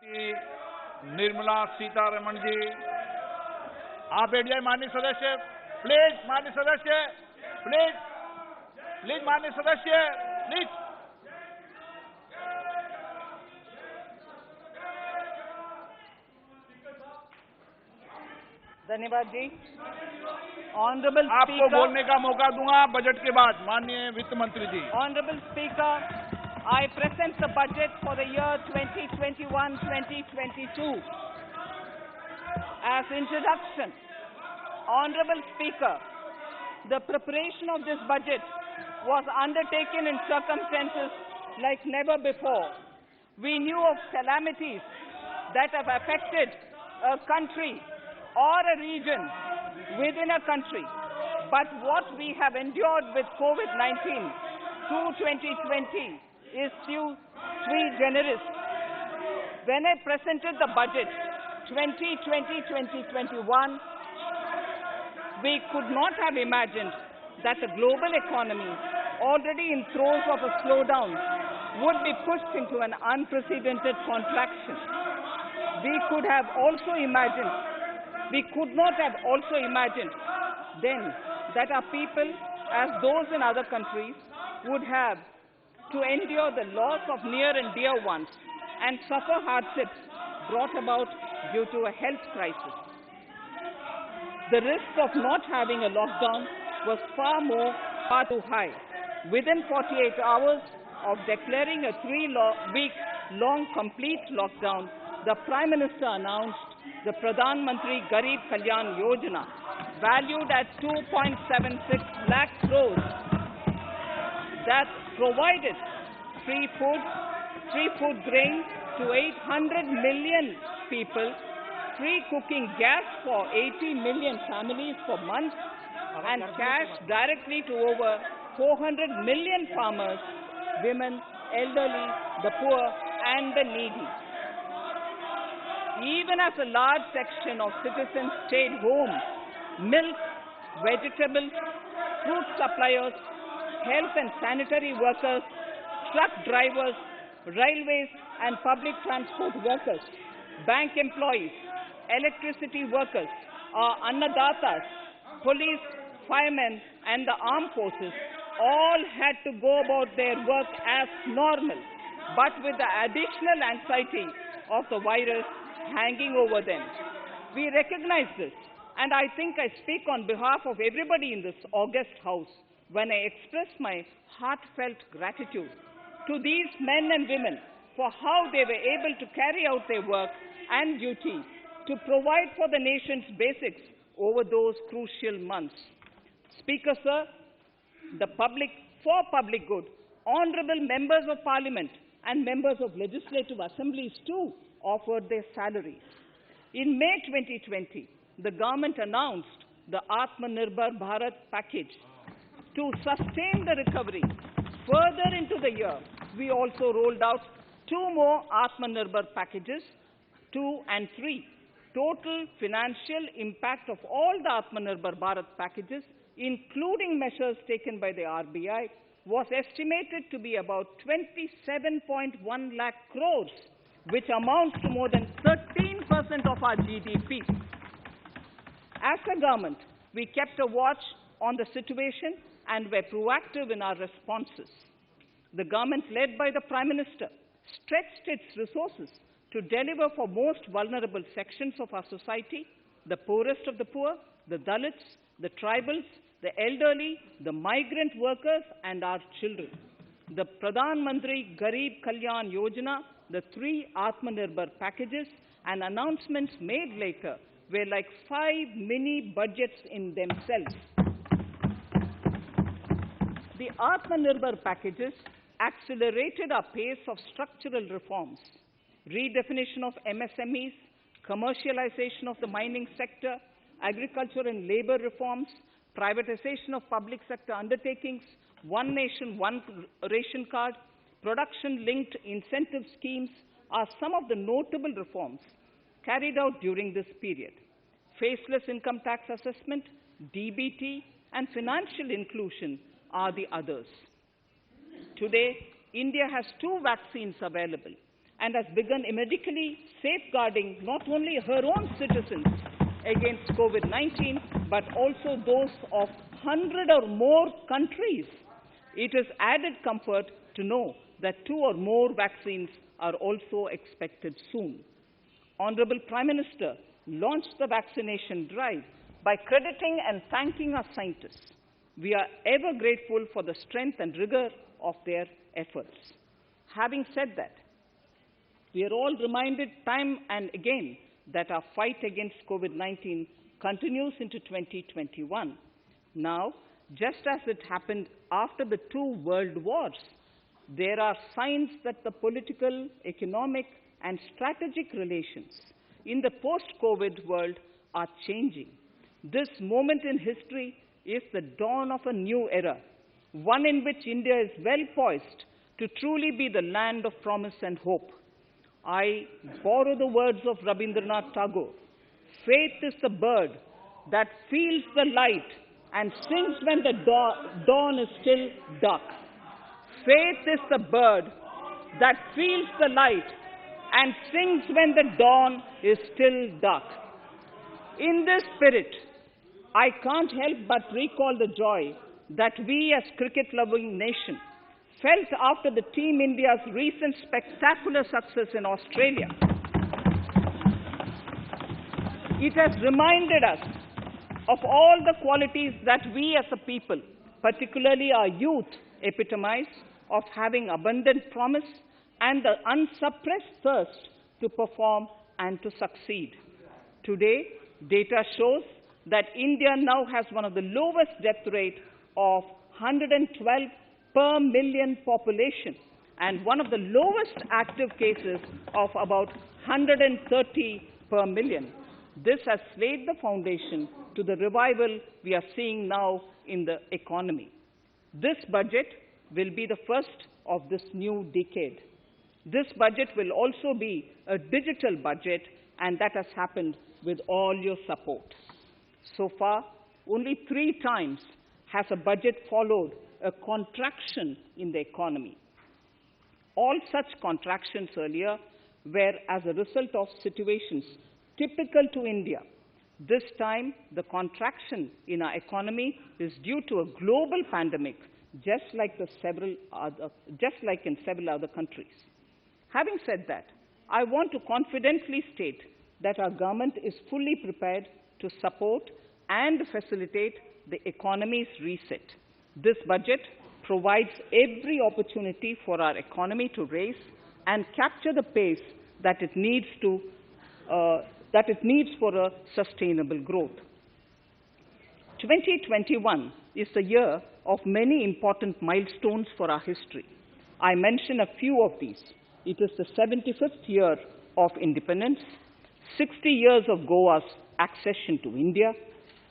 निर्मला सीतारमण जी, आप बैठ जाए माननीय सदस्य, प्लीज माननीय सदस्य, प्लीज प्लीज माननीय सदस्य, प्लीज। धन्यवाद जी। ऑनरेबल आपको बोलने का मौका दूंगा बजट के बाद, माननीय वित्त मंत्री जी। Honourable speaker, I present the budget for the year 2021-2022. As introduction, Honorable Speaker, the preparation of this budget was undertaken in circumstances like never before. We knew of calamities that have affected a country or a region within a country. But what we have endured with COVID-19 through 2020 is sui generis. When I presented the budget 2020-2021, we could not have imagined that the global economy, already in throes of a slowdown, would be pushed into an unprecedented contraction. We could not have also imagined then that our people, as those in other countries, would have to endure the loss of near and dear ones and suffer hardships brought about due to a health crisis. The risk of not having a lockdown was far too high. Within 48 hours of declaring a 3-week-long complete lockdown, the Prime Minister announced the Pradhan Mantri Garib Kalyan Yojana, valued at 2.76 lakh crores, that provided free food grain to 800 million people, free cooking gas for 80 million families for months, and cash directly to over 400 million farmers, women, elderly, the poor, and the needy. Even as a large section of citizens stayed home, milk, vegetables, fruit suppliers, health and sanitary workers, truck drivers, railways and public transport workers, bank employees, electricity workers, annadatas, police, firemen and the armed forces all had to go about their work as normal, but with the additional anxiety of the virus hanging over them. We recognize this, and I think I speak on behalf of everybody in this august house when I express my heartfelt gratitude to these men and women for how they were able to carry out their work and duty to provide for the nation's basics over those crucial months. Speaker, sir, for public good, honorable members of parliament and members of legislative assemblies too offered their salaries. In May 2020, the government announced the Atmanirbhar Bharat package. To sustain the recovery further into the year, we also rolled out 2 more Atmanirbhar packages, 2 and 3. Total financial impact of all the Atmanirbhar Bharat packages, including measures taken by the RBI, was estimated to be about 27.1 lakh crores, which amounts to more than 13% of our GDP. As a government, we kept a watch on the situation and were proactive in our responses. The government, led by the Prime Minister, stretched its resources to deliver for most vulnerable sections of our society, the poorest of the poor, the Dalits, the tribals, the elderly, the migrant workers, and our children. The Pradhan Mantri Garib Kalyan Yojana, the 3 Atmanirbhar packages, and announcements made later were like 5 mini budgets in themselves. The Atmanirbhar packages accelerated our pace of structural reforms, redefinition of MSMEs, commercialization of the mining sector, agriculture and labor reforms, privatization of public sector undertakings, one nation, one ration card, production-linked incentive schemes are some of the notable reforms carried out during this period. Faceless income tax assessment, DBT, and financial inclusion are the others. Today, India has 2 vaccines available, and has begun medically safeguarding not only her own citizens against COVID-19, but also those of 100 or more countries. It is added comfort to know that 2 or more vaccines are also expected soon. Honorable Prime Minister launched the vaccination drive by crediting and thanking our scientists. We are ever grateful for the strength and rigor of their efforts. Having said that, we are all reminded time and again that our fight against COVID-19 continues into 2021. Now, just as it happened after the 2 world wars, there are signs that the political, economic, and strategic relations in the post-COVID world are changing. This moment in history is the dawn of a new era, one in which India is well poised to truly be the land of promise and hope. I borrow the words of Rabindranath Tagore. Faith is the bird that feels the light and sings when the dawn is still dark. Faith is the bird that feels the light and sings when the dawn is still dark. In this spirit, I can't help but recall the joy that we as cricket-loving nation felt after the Team India's recent spectacular success in Australia. It has reminded us of all the qualities that we as a people, particularly our youth, epitomize of having abundant promise and the unsuppressed thirst to perform and to succeed. Today, data shows that India now has one of the lowest death rate of 112 per million population and one of the lowest active cases of about 130 per million. This has laid the foundation to the revival we are seeing now in the economy. This budget will be the first of this new decade. This budget will also be a digital budget, and that has happened with all your support. So far, only 3 times has a budget followed a contraction in the economy. All such contractions earlier were as a result of situations typical to India. This time, the contraction in our economy is due to a global pandemic, just like in several other countries. Having said that, I want to confidently state that our government is fully prepared to support and facilitate the economy's reset. This budget provides every opportunity for our economy to raise and capture the pace that it needs for a sustainable growth. 2021 is the year of many important milestones for our history. I mention a few of these. It is the 75th year of independence, 60 years of Goa's accession to India,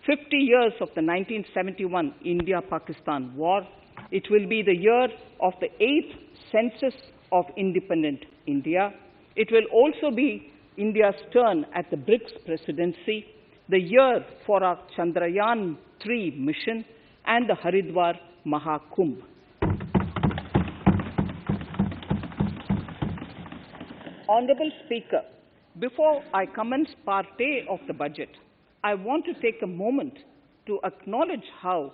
50 years of the 1971 India-Pakistan War. It will be the year of the 8th census of independent India. It will also be India's turn at the BRICS presidency, the year for our Chandrayaan-3 mission, and the Haridwar Mahakumbh. Honorable Speaker, before I commence Part A of the budget, I want to take a moment to acknowledge how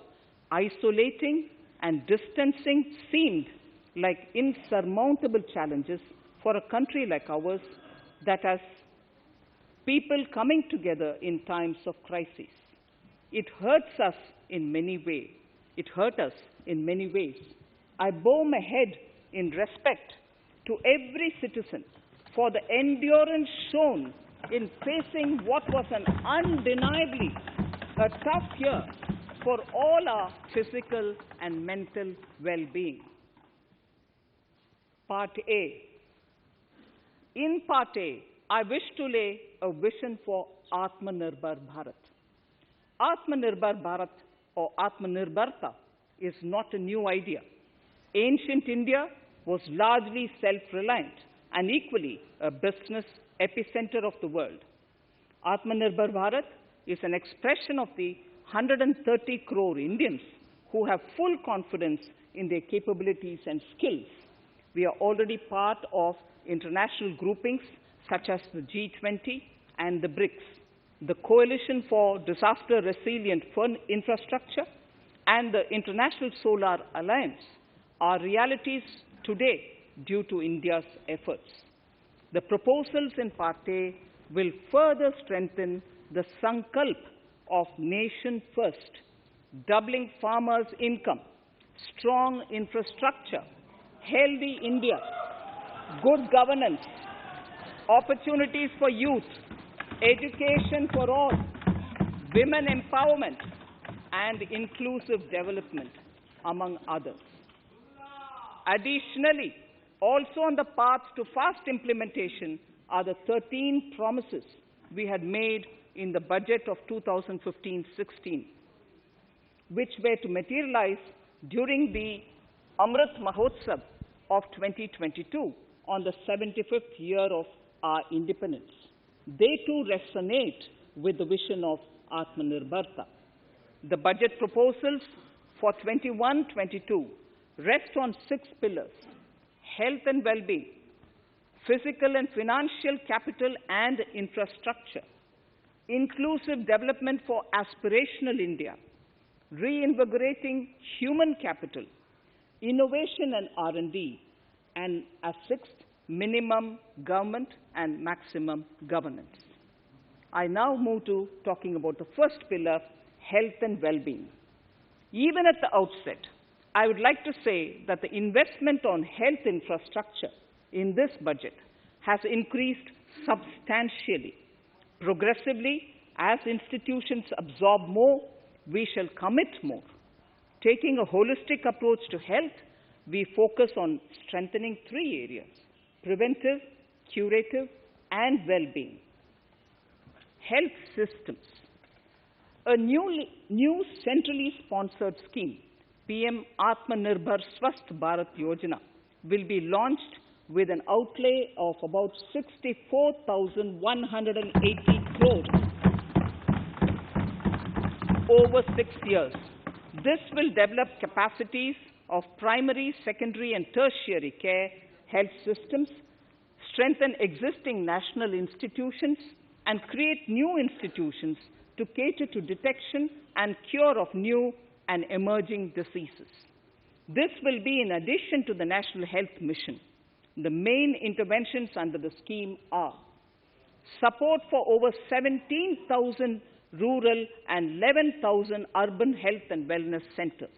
isolating and distancing seemed like insurmountable challenges for a country like ours that has people coming together in times of crisis. It hurts us in many ways. It hurt us in many ways. I bow my head in respect to every citizen for the endurance shown in facing what was an undeniably a tough year for all our physical and mental well-being. Part A. In Part A, I wish to lay a vision for Atmanirbhar Bharat. Atmanirbhar Bharat or Atmanirbharta is not a new idea. Ancient India was largely self-reliant and equally a business epicenter of the world. Atmanirbhar Bharat is an expression of the 130 crore Indians who have full confidence in their capabilities and skills. We are already part of international groupings such as the G20 and the BRICS, the Coalition for Disaster Resilient Infrastructure, and the International Solar Alliance are realities today due to India's efforts. The proposals in Part A will further strengthen the sankalp of nation first, doubling farmers' income, strong infrastructure, healthy India, good governance, opportunities for youth, education for all, women empowerment, and inclusive development, among others. Additionally, also on the path to fast implementation are the 13 promises we had made in the budget of 2015-16, which were to materialize during the Amrit Mahotsav of 2022 on the 75th year of our independence. They too resonate with the vision of Atmanirbharta. The budget proposals for 21-22 rest on 6 pillars: health and well-being, physical and financial capital and infrastructure, inclusive development for aspirational India, reinvigorating human capital, innovation and R&D, and a 6th, minimum government and maximum governance. I now move to talking about the first pillar, health and well-being. Even at the outset, I would like to say that the investment on health infrastructure in this budget has increased substantially. Progressively, as institutions absorb more, we shall commit more. Taking a holistic approach to health, we focus on strengthening 3 areas: preventive, curative, and well-being. Health systems. A new centrally sponsored scheme, PM Atmanirbhar Swasth Bharat Yojana, will be launched with an outlay of about 64,180 crores over 6 years. This will develop capacities of primary, secondary, and tertiary care health systems, strengthen existing national institutions, and create new institutions to cater to detection and cure of new and emerging diseases. This will be in addition to the National Health Mission. The main interventions under the scheme are support for over 17,000 rural and 11,000 urban health and wellness centers,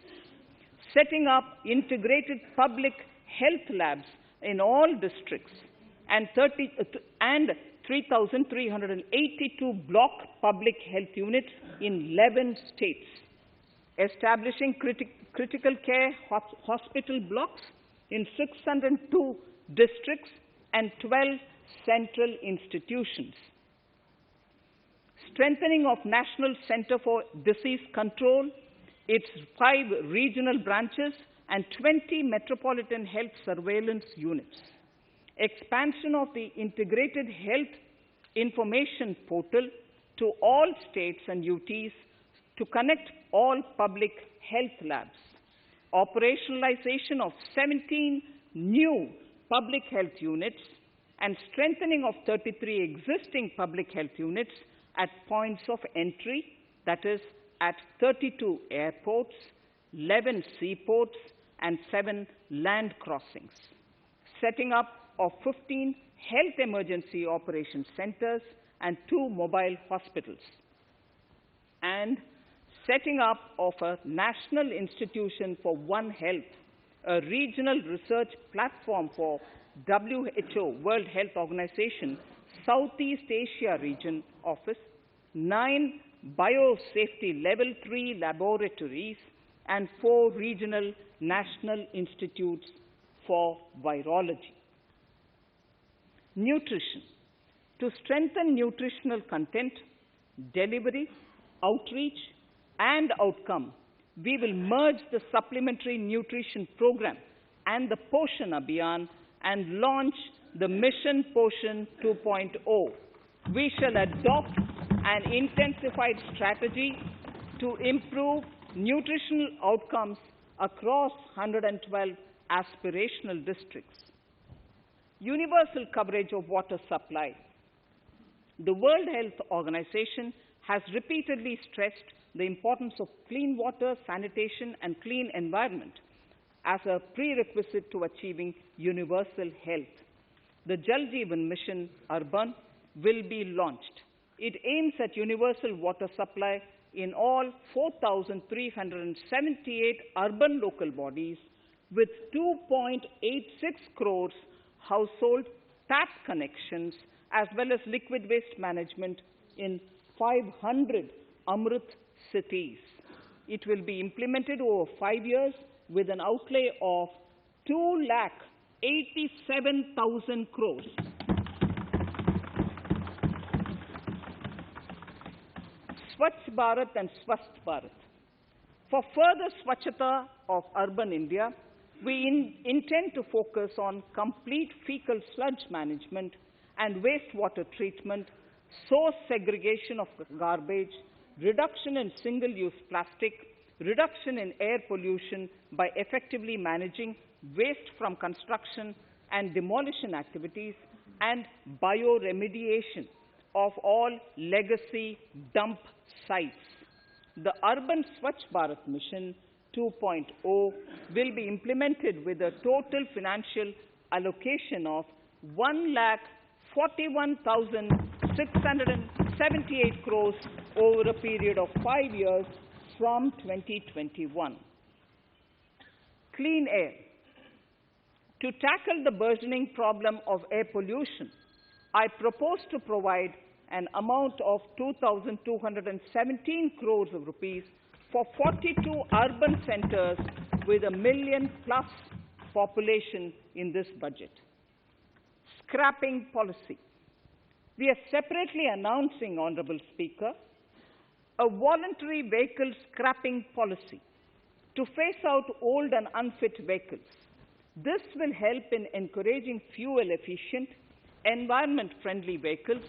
setting up integrated public health labs in all districts, and 3,382 block public health units in 11 states, establishing critical care hospital blocks in 602 districts and 12 central institutions, strengthening of National Center for Disease Control, its 5 regional branches and 20 metropolitan health surveillance units, expansion of the integrated health information portal to all states and UTs to connect all public health labs, operationalization of 17 new public health units, and strengthening of 33 existing public health units at points of entry, that is, at 32 airports, 11 seaports, and 7 land crossings, setting up of 15 health emergency operations centers and 2 mobile hospitals, and setting up of a National Institution for One Health, a regional research platform for WHO, World Health Organization, Southeast Asia Region Office, 9 biosafety level 3 laboratories, and 4 regional national institutes for virology. Nutrition. To strengthen nutritional content, delivery, outreach, and outcome, we will merge the Supplementary Nutrition Program and the Poshan Abhiyan and launch the Mission Poshan 2.0. We shall adopt an intensified strategy to improve nutritional outcomes across 112 aspirational districts. Universal coverage of water supply. The World Health Organization has repeatedly stressed the importance of clean water, sanitation, and clean environment as a prerequisite to achieving universal health. The Jal Jeevan Mission Urban will be launched. It aims at universal water supply in all 4,378 urban local bodies with 2.86 crores household tap connections, as well as liquid waste management in 500 Amrit cities. It will be implemented over 5 years with an outlay of 2,87,000 crores. Swachh Bharat and Swasth Bharat. For further Swachhata of urban India, we intend to focus on complete fecal sludge management and wastewater treatment, source segregation of garbage, reduction in single-use plastic, reduction in air pollution by effectively managing waste from construction and demolition activities, and bioremediation of all legacy dump sites. The Urban Swachh Bharat Mission 2.0 will be implemented with a total financial allocation of 1,41,678 crores over a period of 5 years from 2021. Clean air. To tackle the burgeoning problem of air pollution, I propose to provide an amount of 2,217 crores of rupees for 42 urban centers with a million-plus population in this budget. Scrapping policy. We are separately announcing, Honorable Speaker, a voluntary vehicle scrapping policy to phase out old and unfit vehicles. This will help in encouraging fuel-efficient, environment-friendly vehicles,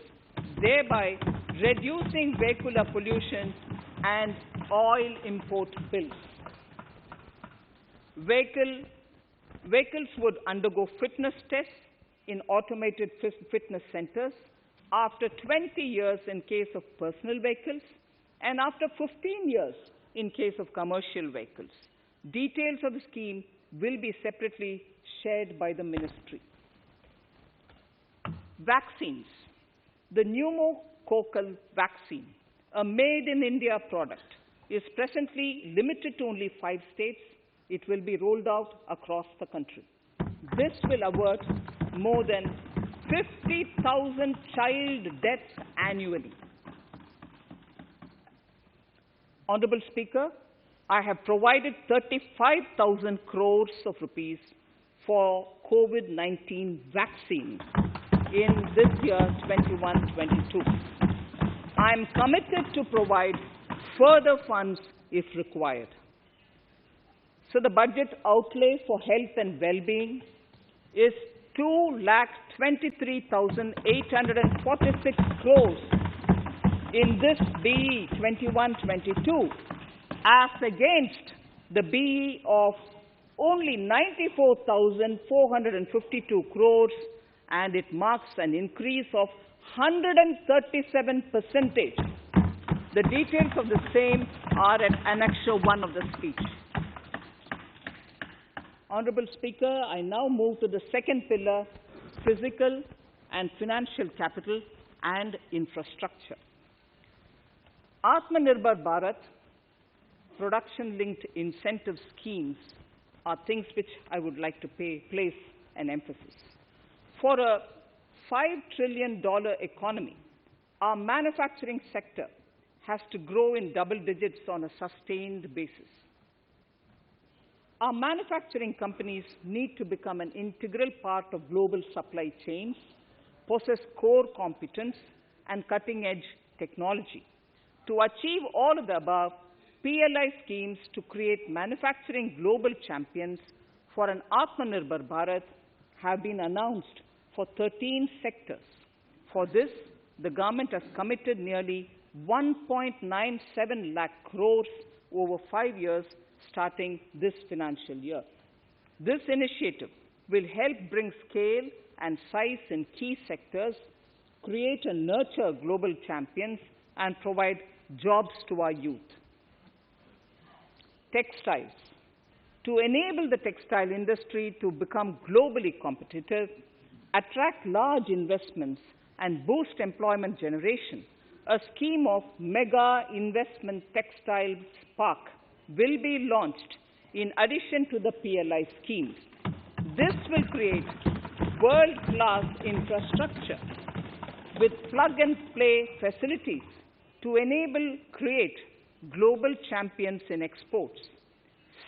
thereby reducing vehicular pollution and oil import bills. Vehicles would undergo fitness tests in automated fitness centers after 20 years in case of personal vehicles and after 15 years in case of commercial vehicles. Details of the scheme will be separately shared by the ministry. Vaccines. The pneumococcal vaccine, a made-in-India product, is presently limited to only 5 states. It will be rolled out across the country. This will avert more than 50,000 child deaths annually. Honorable Speaker, I have provided 35,000 crores of rupees for COVID-19 vaccine in this year 21-22. I am committed to provide further funds if required. So the budget outlay for health and well-being is 2,23,846 crores in this BE 21-22, as against the BE of only 94,452 crores, and it marks an increase of 137%. The details of the same are at Annexure 1 of the speech. Honorable Speaker, I now move to the second pillar, physical and financial capital and infrastructure. Atmanirbhar Bharat, production-linked incentive schemes are things which I would like to place an emphasis. For a $5 trillion economy, our manufacturing sector has to grow in double digits on a sustained basis. Our manufacturing companies need to become an integral part of global supply chains, possess core competence, and cutting-edge technology. To achieve all of the above, PLI schemes to create manufacturing global champions for an Atmanirbhar Bharat have been announced for 13 sectors. For this, the government has committed nearly 1.97 lakh crores over 5 years starting this financial year. This initiative will help bring scale and size in key sectors, create and nurture global champions, and provide jobs to our youth. Textiles. To enable the textile industry to become globally competitive, attract large investments, and boost employment generation, a scheme of Mega Investment Textiles Park will be launched in addition to the PLI schemes. This will create world-class infrastructure with plug-and-play facilities to create global champions in exports.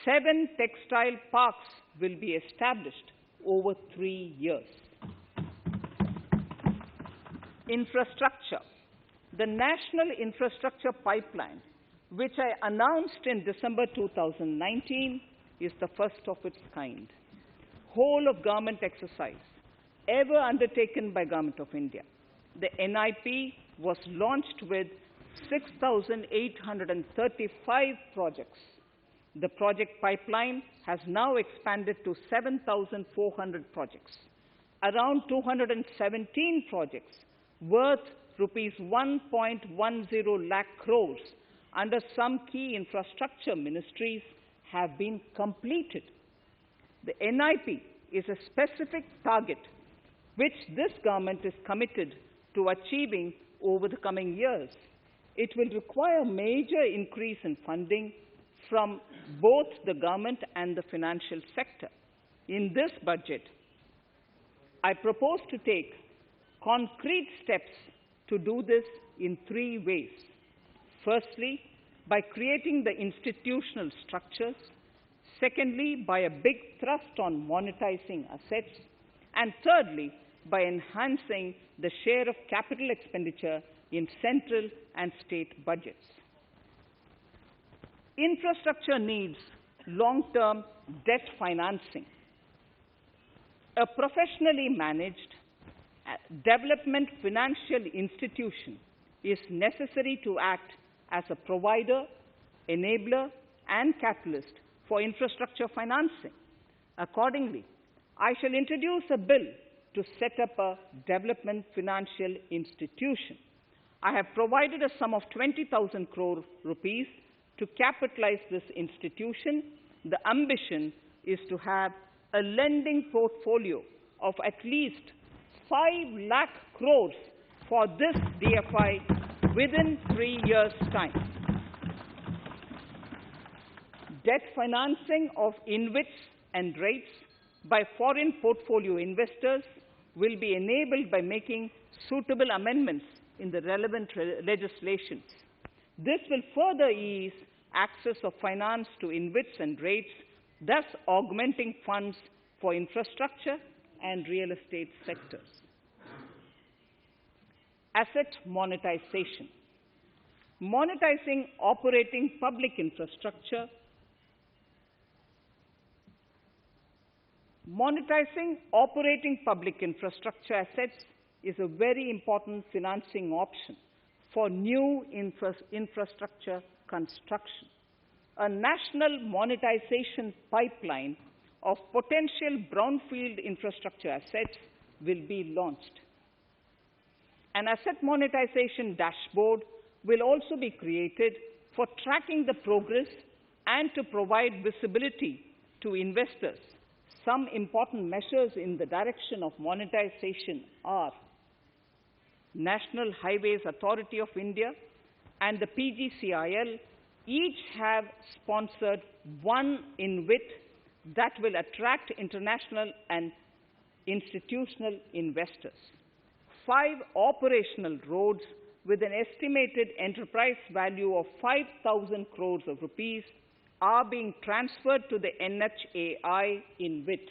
7 textile parks will be established over 3 years. Infrastructure. The National Infrastructure Pipeline, which I announced in December 2019, is the first of its kind. Whole of government exercise ever undertaken by Government of India. The NIP was launched with 6,835 projects. The project pipeline has now expanded to 7,400 projects. Around 217 projects worth rupees 1.10 lakh crores under some key infrastructure ministries have been completed. The NIP is a specific target which this government is committed to achieving over the coming years. It will require major increase in funding from both the government and the financial sector. In this budget, I propose to take concrete steps to do this in 3 ways. Firstly, by creating the institutional structures. Secondly, by a big thrust on monetizing assets. And thirdly, by enhancing the share of capital expenditure in central and state budgets. Infrastructure needs long-term debt financing. A professionally managed development financial institution is necessary to act as a provider, enabler, and catalyst for infrastructure financing. Accordingly, I shall introduce a bill to set up a development financial institution. I have provided a sum of 20,000 crore rupees to capitalize this institution. The ambition is to have a lending portfolio of at least 5 lakh crores for this DFI within 3 years' time. Debt financing of InvITs and rates by foreign portfolio investors will be enabled by making suitable amendments in the relevant legislations. This will further ease access of finance to InvITs and rates, thus augmenting funds for infrastructure and real estate sectors. Asset monetization. Monetizing operating public infrastructure. Monetizing operating public infrastructure assets is a very important financing option for new infrastructure construction. A national monetization pipeline of potential brownfield infrastructure assets will be launched. An asset monetization dashboard will also be created for tracking the progress and to provide visibility to investors. Some important measures in the direction of monetization are National Highways Authority of India and the PGCIL each have sponsored one InvIT that will attract international and institutional investors. 5 operational roads with an estimated enterprise value of 5,000 crores of rupees are being transferred to the NHAI InvIT.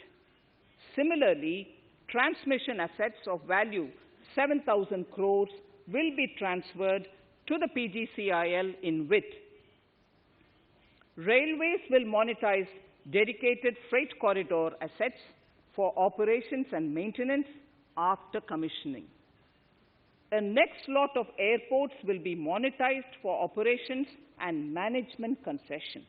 Similarly, transmission assets of value 7,000 crores will be transferred to the PGCIL InvIT. Railways will monetize dedicated freight corridor assets for operations and maintenance after commissioning. A next lot of airports will be monetized for operations and management concessions.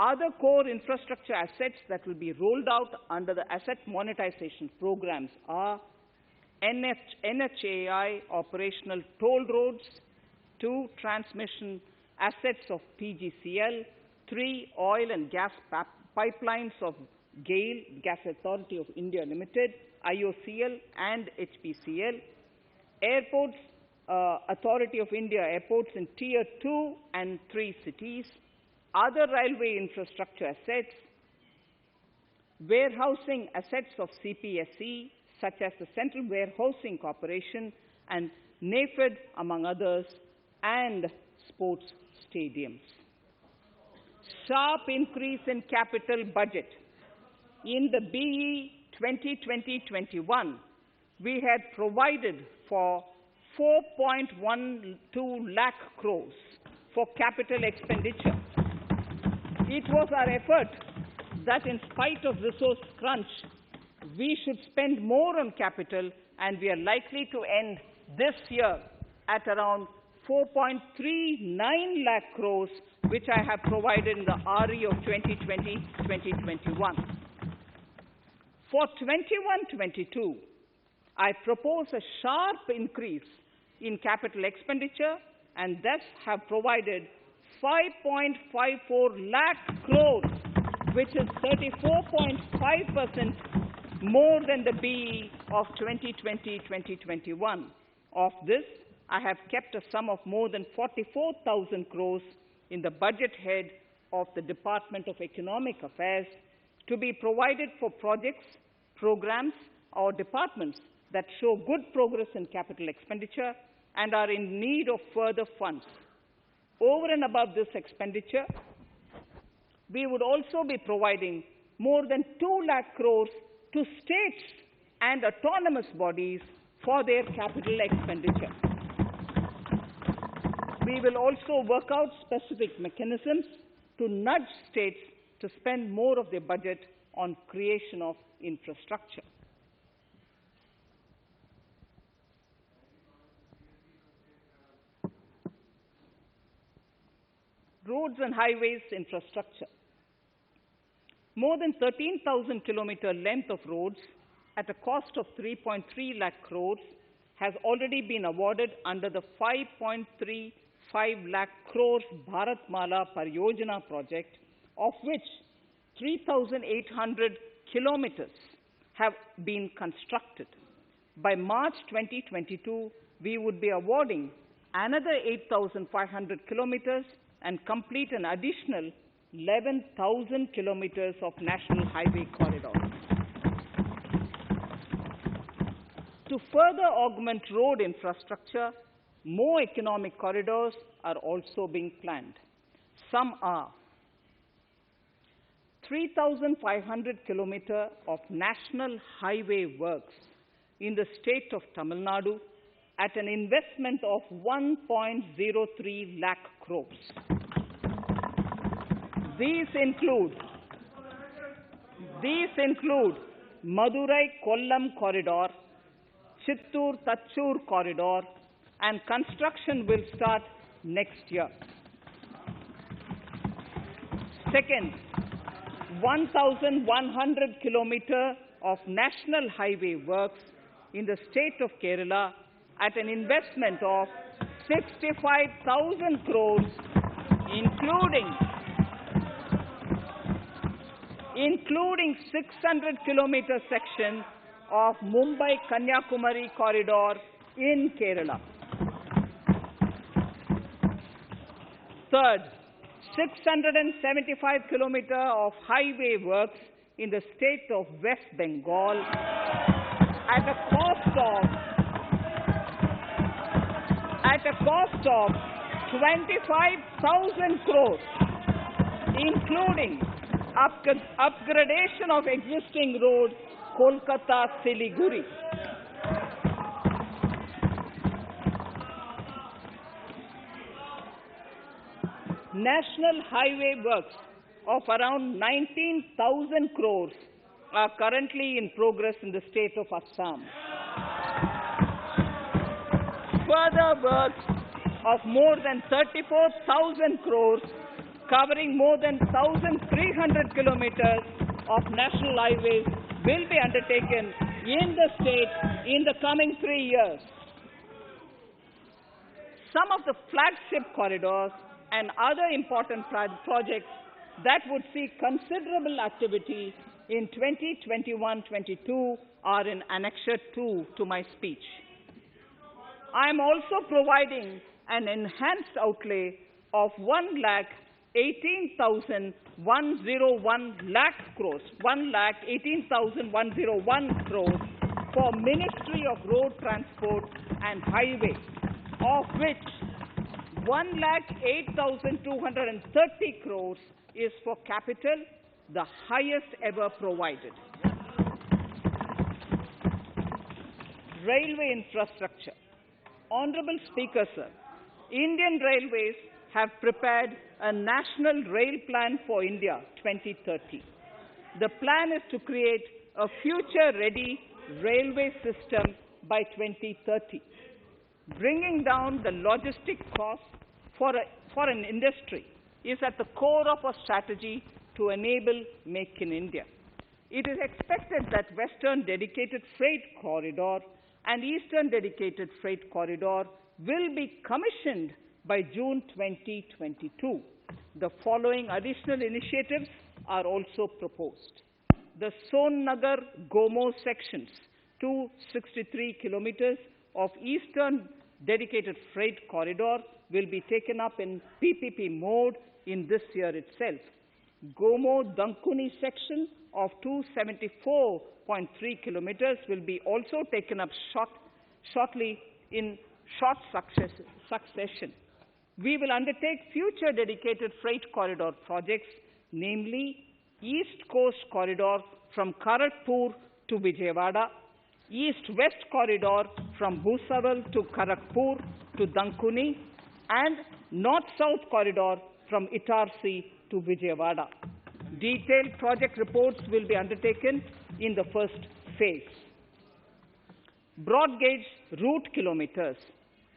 Other core infrastructure assets that will be rolled out under the asset monetization programs are NHAI operational toll roads, 2 transmission assets of PGCL, 3 oil and gas pipelines of GAIL, Gas Authority of India Limited, IOCL and HPCL, airports, Authority of India airports in Tier 2 and 3 cities, other railway infrastructure assets, warehousing assets of CPSE, such as the Central Warehousing Corporation and NAFED, among others, and sports stadiums. Sharp increase in capital budget. In the BE 2020-21, we had provided for 4.12 lakh crores for capital expenditure. It was our effort that in spite of resource crunch, we should spend more on capital, and we are likely to end this year at around 4.39 lakh crores, which I have provided in the RE of 2020-2021. For 21-22, I propose a sharp increase in capital expenditure and thus have provided 5.54 lakh crores, which is 34.5% more than the BE of 2020-2021. Of this, I have kept a sum of more than 44,000 crores in the budget head of the Department of Economic Affairs to be provided for projects, programs, or departments that show good progress in capital expenditure and are in need of further funds. Over and above this expenditure, we would also be providing more than 2 lakh crores to states and autonomous bodies for their capital expenditure. We will also work out specific mechanisms to nudge states to spend more of their budget on creation of infrastructure. Roads and highways infrastructure. More than 13,000 kilometer length of roads at a cost of 3.3 lakh crores has already been awarded under the 5.35 lakh crores Bharatmala Pariyojana project, of which 3,800 kilometers have been constructed. By March 2022, we would be awarding another 8,500 kilometers and complete an additional 11,000 kilometers of national highway corridors. To further augment road infrastructure, more economic corridors are also being planned. Some are 3,500 kilometers of national highway works in the state of Tamil Nadu at an investment of 1.03 lakh crores. These include Madurai-Kollam corridor, Chittoor-Tachur corridor, and construction will start next year. Second, 1,100 kilometers of national highway works in the state of Kerala at an investment of 65,000 crores, including 600 kilometer section of Mumbai-Kanyakumari corridor in Kerala. Third, 675 kilometers of highway works in the state of West Bengal at a cost of 25,000 crores, including upgradation of existing road Kolkata-Siliguri. National highway works of around 19,000 crores are currently in progress in the state of Assam. Further works of more than 34,000 crores covering more than 1,300 kilometers of national highways will be undertaken in the state in the coming 3 years. Some of the flagship corridors and other important projects that would see considerable activity in 2021-22 are in Annexure 2 to my speech. I am also providing an enhanced outlay of 1,18,101 crores, 1,18,101 crores for Ministry of Road Transport and Highways, of which 1,08,230 crores is for capital, the highest ever provided. Railway infrastructure. Honorable Speaker, sir, Indian Railways have prepared a National Rail Plan for India 2030. The plan is to create a future-ready railway system by 2030. Bringing down the logistic costs for an industry is at the core of our strategy to enable Make in India. It is expected that Western Dedicated Freight Corridor and Eastern Dedicated Freight Corridor will be commissioned by June 2022. The following additional initiatives are also proposed. The Sonnagar-Gomo sections, 263 kilometers of Eastern Dedicated Freight Corridor, will be taken up in PPP mode in this year itself. Gomo-Dankuni section of 274.3 kilometers will be also taken up shortly in short succession. We will undertake future dedicated freight corridor projects, namely East Coast Corridor from Kharagpur to Vijayawada, East-West Corridor from Bhusaval to Kharagpur to Dankuni, and North-South Corridor from Itarsi to Vijayawada. Detailed project reports will be undertaken in the first phase. Broad gauge route kilometers,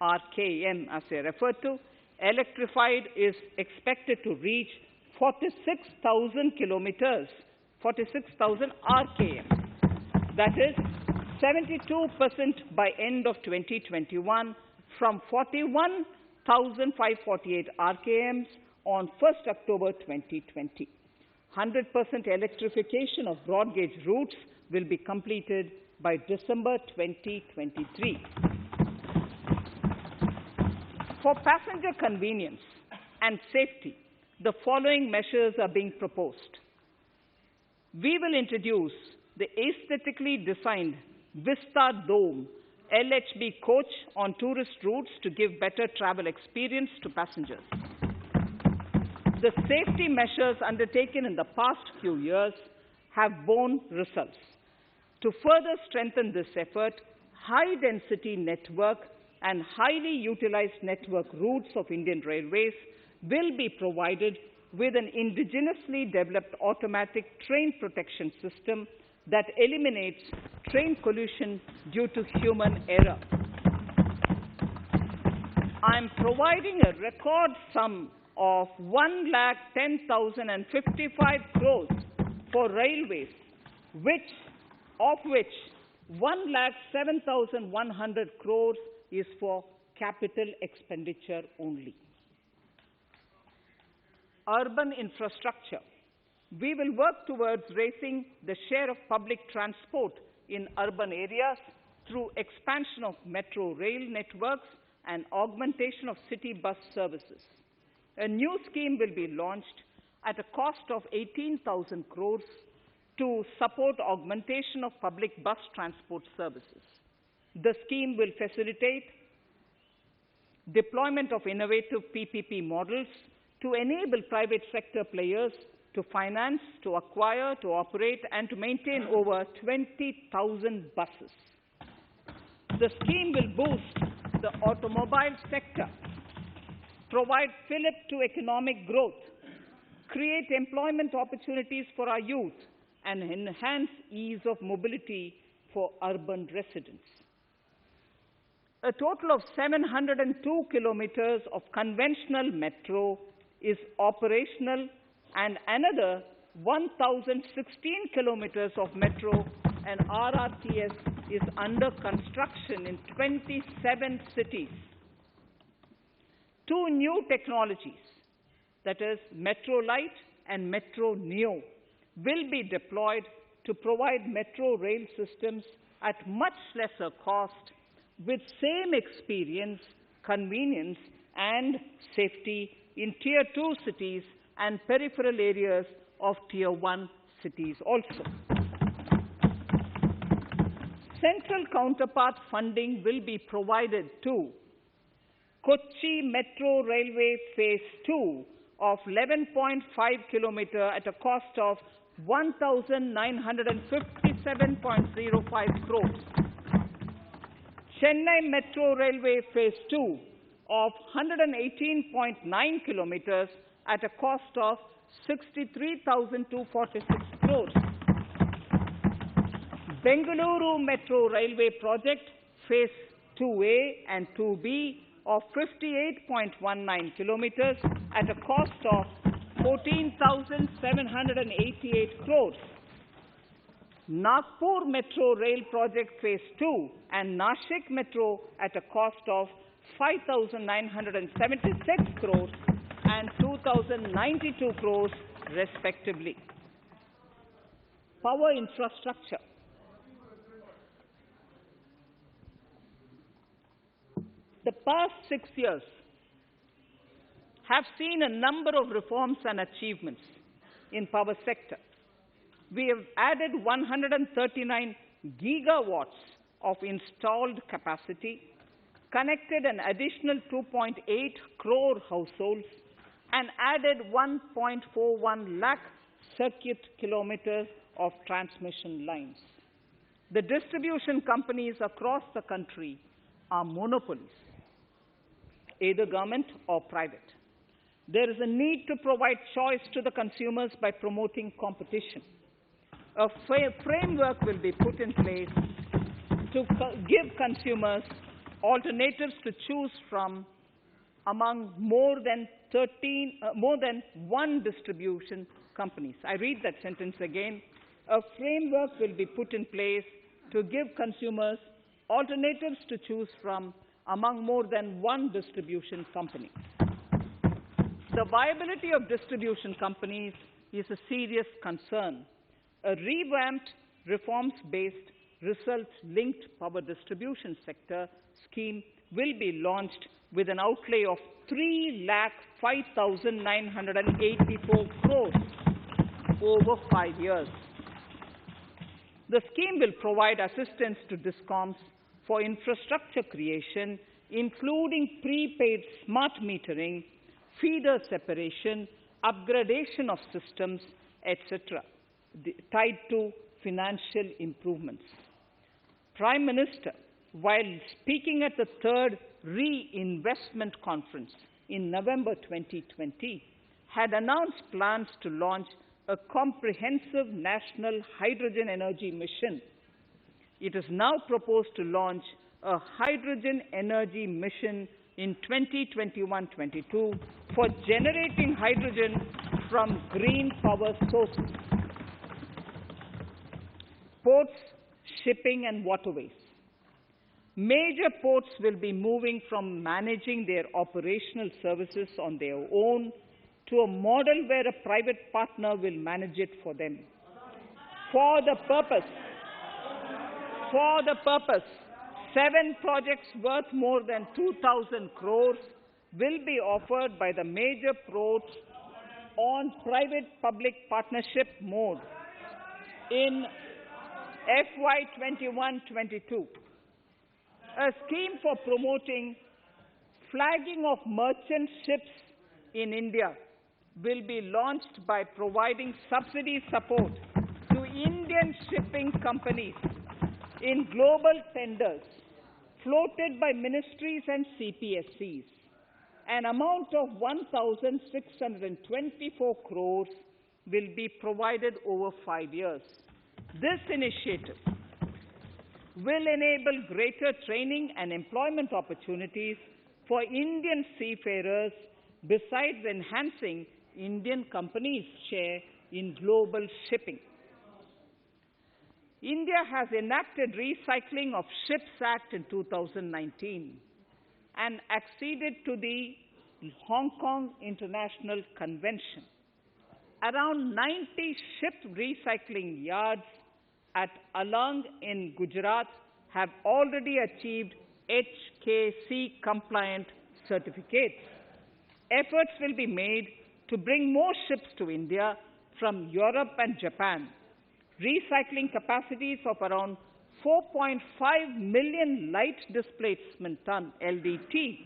RKM as I referred to, electrified is expected to reach 46,000 kilometers, 46,000 RKM. That is 72% by end of 2021 from 41,548 RKMs on 1st October 2020. 100% electrification of broad gauge routes will be completed by December 2023. For passenger convenience and safety, the following measures are being proposed. We will introduce the aesthetically designed Vista Dome LHB coach on tourist routes to give better travel experience to passengers. The safety measures undertaken in the past few years have borne results. To further strengthen this effort, high-density network and highly utilized network routes of Indian Railways will be provided with an indigenously developed automatic train protection system that eliminates train collision due to human error. I am providing a record sum of 1,10,055 crores for railways, of which 1,07,100 crores is for capital expenditure only. Urban infrastructure. We will work towards raising the share of public transport in urban areas through expansion of metro rail networks and augmentation of city bus services. A new scheme will be launched at a cost of 18,000 crores to support augmentation of public bus transport services. The scheme will facilitate deployment of innovative PPP models to enable private sector players to finance, to acquire, to operate, and to maintain over 20,000 buses. The scheme will boost the automobile sector, provide fillip to economic growth, create employment opportunities for our youth, and enhance ease of mobility for urban residents. A total of 702 kilometers of conventional metro is operational and another 1,016 kilometers of metro and RRTS is under construction in 27 cities. 2 new technologies, that is Metro Light and Metro Neo, will be deployed to provide metro rail systems at much lesser cost with same experience, convenience and safety in Tier 2 cities and peripheral areas of Tier 1 cities also. Central counterpart funding will be provided to Kochi Metro Railway Phase 2 of 11.5 km at a cost of 1,957.05 crores. Chennai Metro Railway Phase 2 of 118.9 kilometers at a cost of 63,246 crores. Bengaluru Metro Railway Project Phase 2A and 2B of 58.19 kilometers at a cost of 14,788 crores. Nagpur Metro Rail Project Phase 2 and Nashik Metro at a cost of 5,976 crores and 2,092 crores respectively. Power infrastructure. The past 6 years have seen a number of reforms and achievements in power sector. We have added 139 gigawatts of installed capacity, connected an additional 2.8 crore households, and added 1.41 lakh circuit kilometers of transmission lines. The distribution companies across the country are monopolies, either government or private. There is a need to provide choice to the consumers by promoting competition. A framework will be put in place to give consumers alternatives to choose from among more than one distribution companies. I read that sentence again. A framework will be put in place to give consumers alternatives to choose from among more than one distribution company. The viability of distribution companies is a serious concern. A revamped, reforms-based, results-linked power distribution sector scheme will be launched with an outlay of 3,05,984 crores over 5 years. The scheme will provide assistance to DISCOMs for infrastructure creation, including prepaid smart metering, feeder separation, upgradation of systems, etc., tied to financial improvements. Prime Minister, while speaking at the 3rd Reinvestment Conference in November 2020, had announced plans to launch a comprehensive national hydrogen energy mission. It is now proposed to launch a hydrogen energy mission in 2021-22 for generating hydrogen from green power sources. Ports, shipping and waterways. Major ports will be moving from managing their operational services on their own to a model where a private partner will manage it for them. For the purpose, 7 projects worth more than 2,000 crores will be offered by the major ports on private-public partnership mode in FY 21-22. A scheme for promoting flagging of merchant ships in India will be launched by providing subsidy support to Indian shipping companies in global tenders floated by ministries and CPSCs. An amount of 1,624 crores will be provided over 5 years. This initiative will enable greater training and employment opportunities for Indian seafarers besides enhancing Indian companies' share in global shipping. India has enacted Recycling of Ships Act in 2019 and acceded to the Hong Kong International Convention. Around 90 ship recycling yards at Alang in Gujarat have already achieved HKC compliant certificates. Efforts will be made to bring more ships to India from Europe and Japan. Recycling capacities of around 4.5 million light displacement ton LDT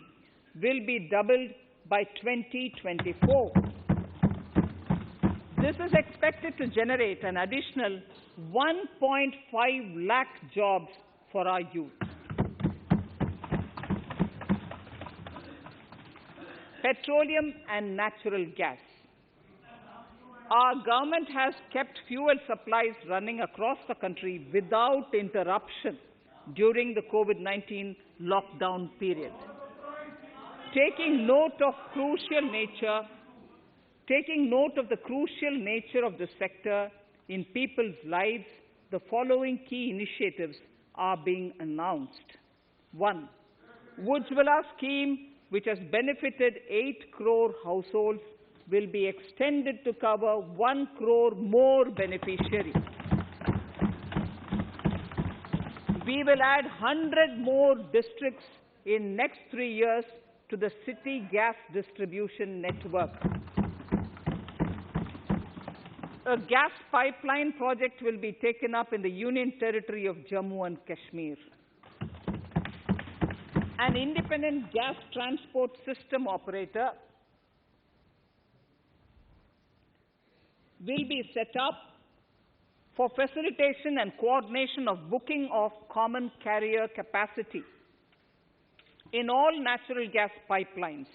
will be doubled by 2024. This is expected to generate an additional 1.5 lakh jobs for our youth. Petroleum and natural gas. Our government has kept fuel supplies running across the country without interruption during the COVID-19 lockdown period. Taking note of the crucial nature of the sector in people's lives, the following key initiatives are being announced. 1. Ujjwala scheme, which has benefited 8 crore households, will be extended to cover 1 crore more beneficiaries. We will add 100 more districts in next 3 years to the city gas distribution network. A gas pipeline project will be taken up in the Union Territory of Jammu and Kashmir. An independent gas transport system operator will be set up for facilitation and coordination of booking of common carrier capacity in all natural gas pipelines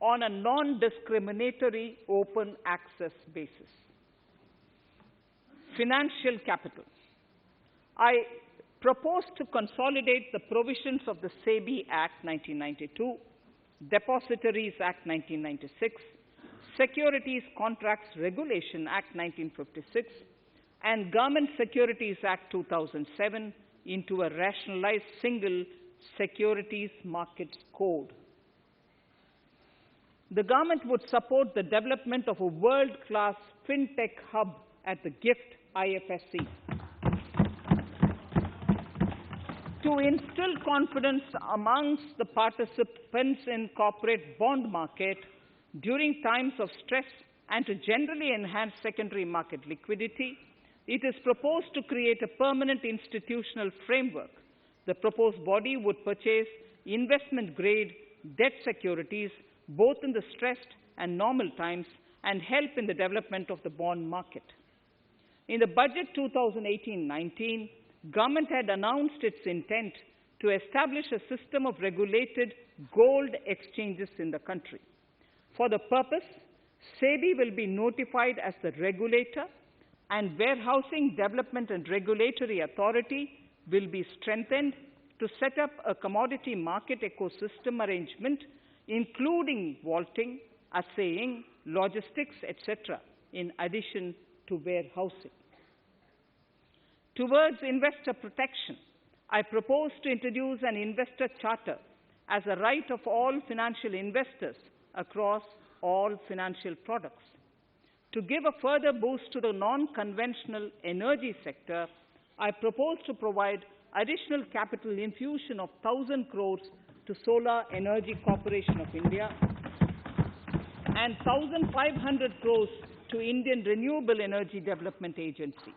on a non-discriminatory open access basis. Financial capital. I propose to consolidate the provisions of the SEBI Act 1992, Depositories Act 1996, Securities Contracts Regulation Act 1956, and Government Securities Act 2007 into a rationalized single securities markets code. The government would support the development of a world-class fintech hub at the GIFT Ifsc. To instill confidence amongst the participants in corporate bond market during times of stress and to generally enhance secondary market liquidity, it is proposed to create a permanent institutional framework. The proposed body would purchase investment-grade debt securities both in the stressed and normal times and help in the development of the bond market. In the budget 2018-19, government had announced its intent to establish a system of regulated gold exchanges in the country. For the purpose, SEBI will be notified as the regulator, and Warehousing Development and Regulatory Authority will be strengthened to set up a commodity market ecosystem arrangement, including vaulting, assaying, logistics, etc., in addition to warehousing. Towards investor protection, I propose to introduce an investor charter as a right of all financial investors across all financial products. To give a further boost to the non-conventional energy sector, I propose to provide additional capital infusion of 1,000 crores to Solar Energy Corporation of India and 1,500 crores to Indian Renewable Energy Development Agency.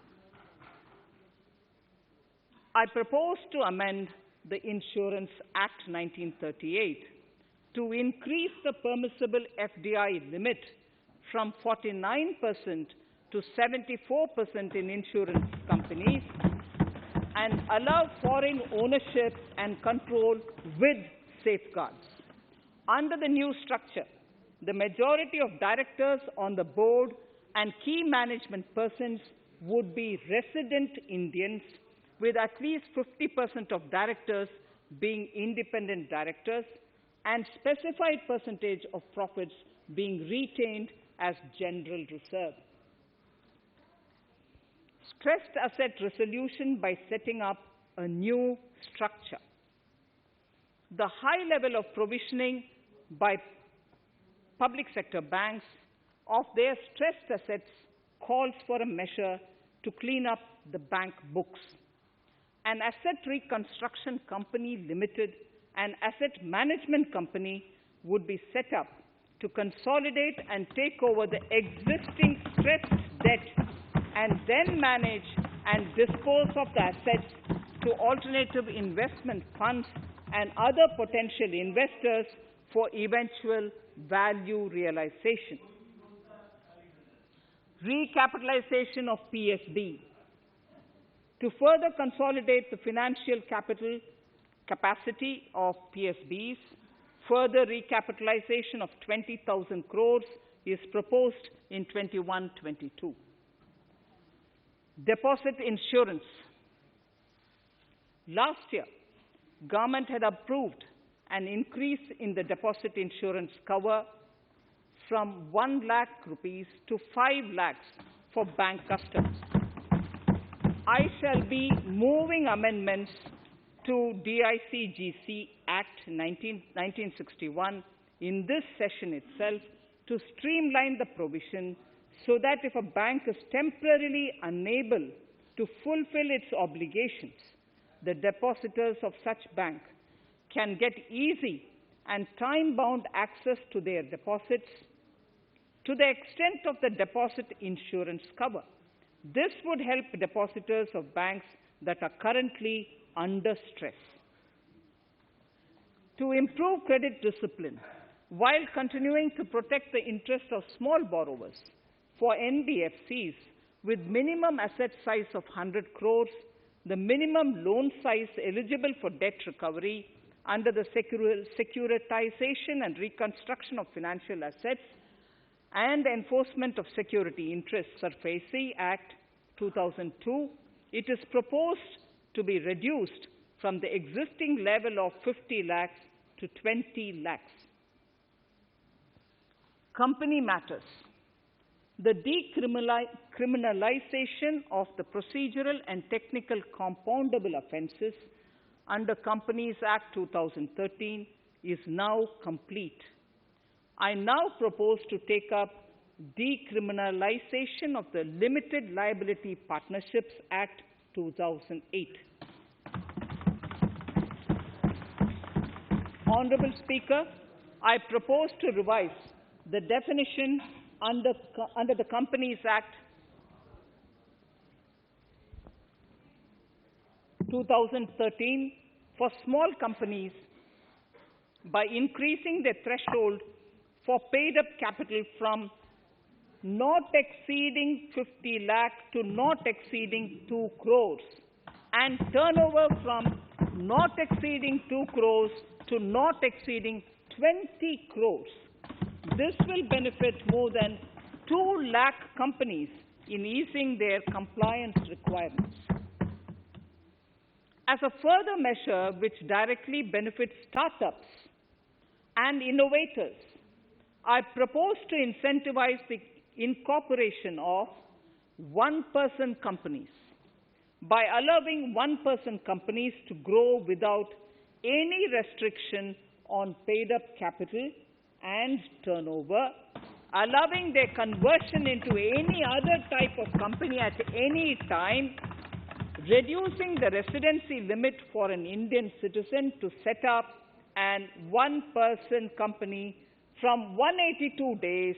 I propose to amend the Insurance Act 1938 to increase the permissible FDI limit from 49% to 74% in insurance companies and allow foreign ownership and control with safeguards. Under the new structure, the majority of directors on the board and key management persons would be resident Indians, with at least 50% of directors being independent directors and specified percentage of profits being retained as general reserve. Stressed asset resolution by setting up a new structure. The high level of provisioning by public sector banks of their stressed assets calls for a measure to clean up the bank books. An asset reconstruction company limited, an asset management company would be set up to consolidate and take over the existing stressed debt and then manage and dispose of the assets to alternative investment funds and other potential investors for eventual value realization. Recapitalization of PSB. To further consolidate the financial capital capacity of PSBs, further recapitalization of 20,000 crores is proposed in 21-22. Deposit insurance. Last year, government had approved an increase in the deposit insurance cover from 1 lakh rupees to 5 lakhs for bank customers. I shall be moving amendments to DICGC Act 1961 in this session itself to streamline the provision so that if a bank is temporarily unable to fulfill its obligations, the depositors of such bank can get easy and time-bound access to their deposits to the extent of the deposit insurance cover. This would help depositors of banks that are currently under stress. To improve credit discipline, while continuing to protect the interests of small borrowers, for NBFCs with minimum asset size of 100 crores, the minimum loan size eligible for debt recovery under the Securitization and Reconstruction of Financial Assets and Enforcement of Security Interests, Frbm Act 2002, it is proposed to be reduced from the existing level of 50 lakhs to 20 lakhs. Company matters. The decriminalization of the procedural and technical compoundable offences under Companies Act 2013 is now complete. I now propose to take up decriminalization of the Limited Liability Partnerships Act 2008. Honourable Speaker, I propose to revise the definition under the Companies Act 2013 for small companies by increasing the threshold for paid-up capital from not exceeding 50 lakh to not exceeding 2 crores and turnover from not exceeding 2 crores to not exceeding 20 crores. This will benefit more than 2 lakh companies in easing their compliance requirements. As a further measure which directly benefits startups and innovators, I propose to incentivize the incorporation of one-person companies by allowing one-person companies to grow without any restriction on paid-up capital and turnover, allowing their conversion into any other type of company at any time, reducing the residency limit for an Indian citizen to set up an one-person company from 182 days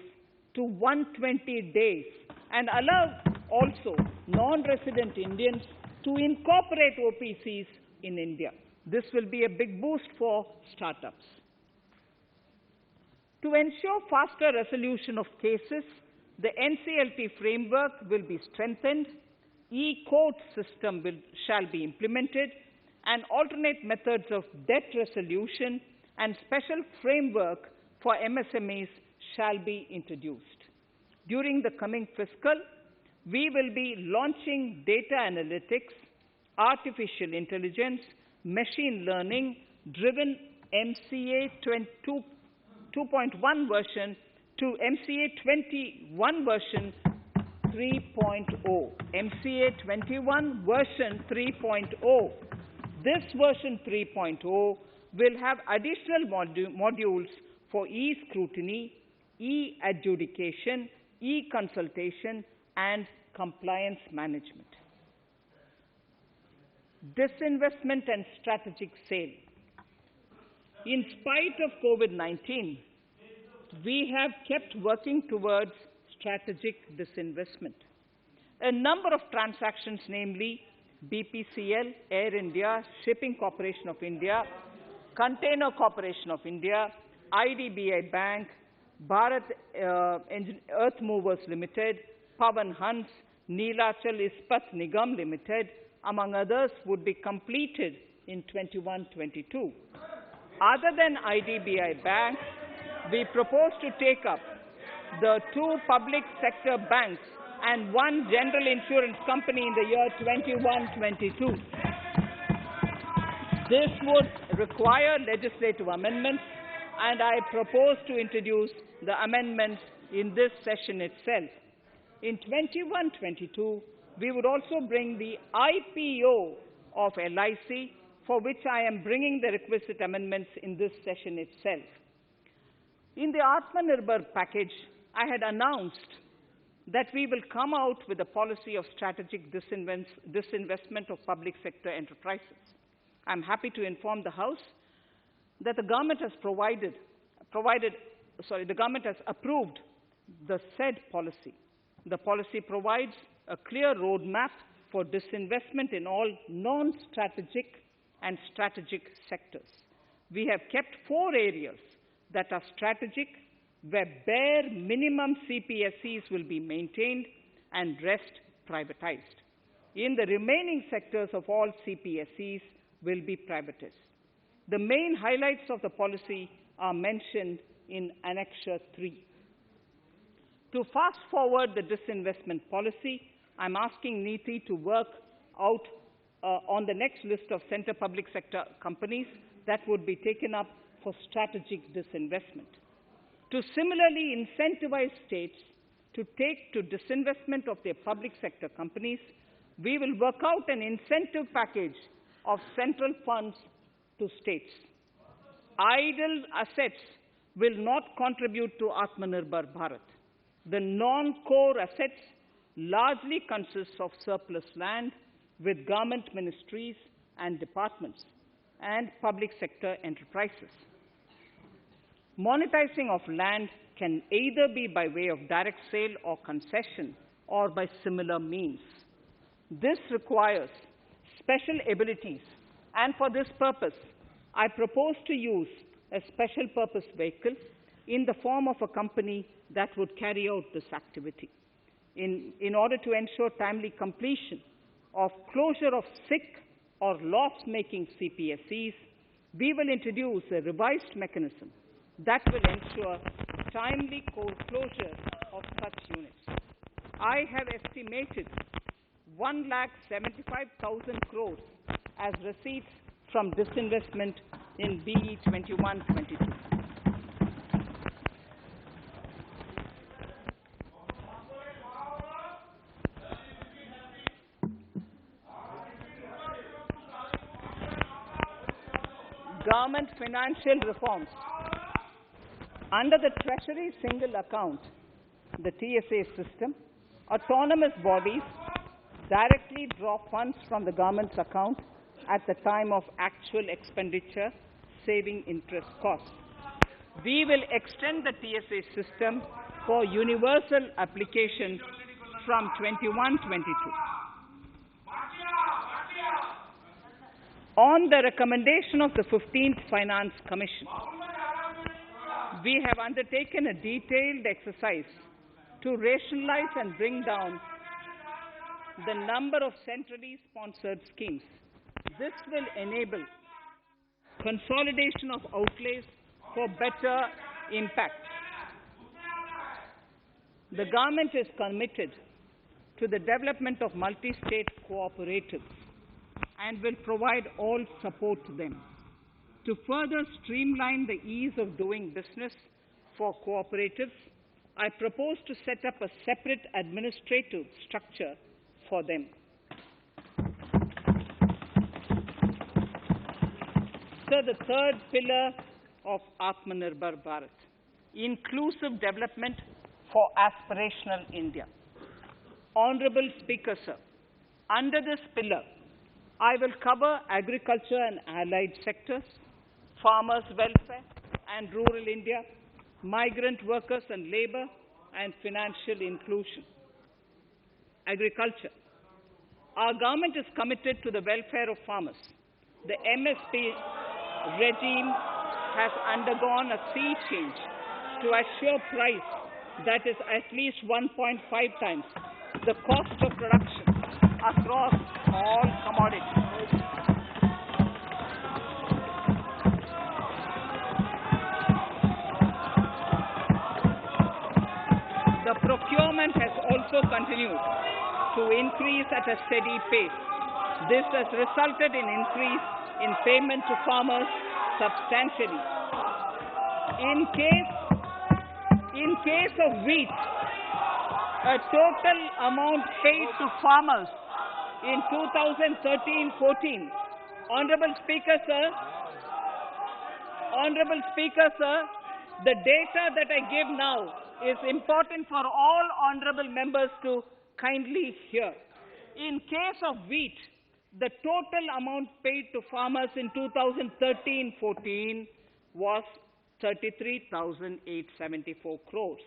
to 120 days, and allow also non-resident Indians to incorporate OPCs in India. This will be a big boost for startups. To ensure faster resolution of cases, the NCLT framework will be strengthened, e-court system shall be implemented, and alternate methods of debt resolution and special framework for MSMEs shall be introduced. During the coming fiscal, we will be launching data analytics, artificial intelligence, machine learning driven MCA 2.1 version to MCA 21 version 3.0. MCA 21 version 3.0. This version 3.0 will have additional modules for e-scrutiny, e-adjudication, e-consultation, and compliance management. Disinvestment and strategic sale. In spite of COVID-19, we have kept working towards strategic disinvestment. A number of transactions, namely BPCL, Air India, Shipping Corporation of India, Container Corporation of India, IDBI Bank, Bharat Earth Movers Limited, Pavan Hans, Neelachal Ispat Nigam Limited, among others, would be completed in 21-22. Other than IDBI Bank, we propose to take up the 2 public sector banks and 1 general insurance company in the year 21-22. This would require legislative amendments, and I propose to introduce the amendments in this session itself. In 21-22, we would also bring the IPO of LIC, for which I am bringing the requisite amendments in this session itself. In the Atmanirbhar package, I had announced that we will come out with a policy of strategic disinvestment of public sector enterprises. I'm happy to inform the House that the government has the government has approved the said policy. The policy provides a clear roadmap for disinvestment in all non-strategic and strategic sectors. We have kept 4 areas that are strategic, where bare minimum CPSEs will be maintained and rest privatized. In the remaining sectors of all CPSEs will be privatized. The main highlights of the policy are mentioned in Annexure 3. To fast forward the disinvestment policy, I'm asking NITI to work out on the next list of center public sector companies that would be taken up for strategic disinvestment. To similarly incentivize states to take to disinvestment of their public sector companies, we will work out an incentive package of central funds to states. Idle assets will not contribute to Atmanirbhar Bharat. The non-core assets largely consist of surplus land with government ministries and departments and public sector enterprises. Monetizing of land can either be by way of direct sale or concession, or by similar means. This requires special abilities, and for this purpose, I propose to use a special purpose vehicle in the form of a company that would carry out this activity. In order to ensure timely completion of closure of sick or loss-making CPSEs, we will introduce a revised mechanism that will ensure timely closure of such units. I have estimated 1,75,000 crores as receipts from disinvestment in BE 21-22. Government financial reforms. Under the Treasury Single Account, the TSA system, autonomous bodies directly draw funds from the government's account at the time of actual expenditure, saving interest costs. We will extend the TSA system for universal application from 21-22. On the recommendation of the 15th Finance Commission, we have undertaken a detailed exercise to rationalize and bring down the number of centrally sponsored schemes. This will enable consolidation of outlays for better impact. The government is committed to the development of multi-state cooperatives and will provide all support to them. To further streamline the ease of doing business for cooperatives, I propose to set up a separate administrative structure for them. So the third pillar of Atmanirbhar Bharat, inclusive development for aspirational India. Honorable Speaker, sir, under this pillar, I will cover agriculture and allied sectors, farmers' welfare and rural India, migrant workers and labor, and financial inclusion. Agriculture. Our government is committed to the welfare of farmers. The MSP regime has undergone a sea change to assure price that is at least 1.5 times the cost of production across all commodities. The procurement has also continued to increase at a steady pace. This has resulted in increase in payment to farmers substantially. In case of wheat, a total amount paid to farmers in 2013-14. Honorable Speaker, sir, the data that I give now is important for all honorable members to kindly hear. In case of wheat, the total amount paid to farmers in 2013-14 was 33,874 crores.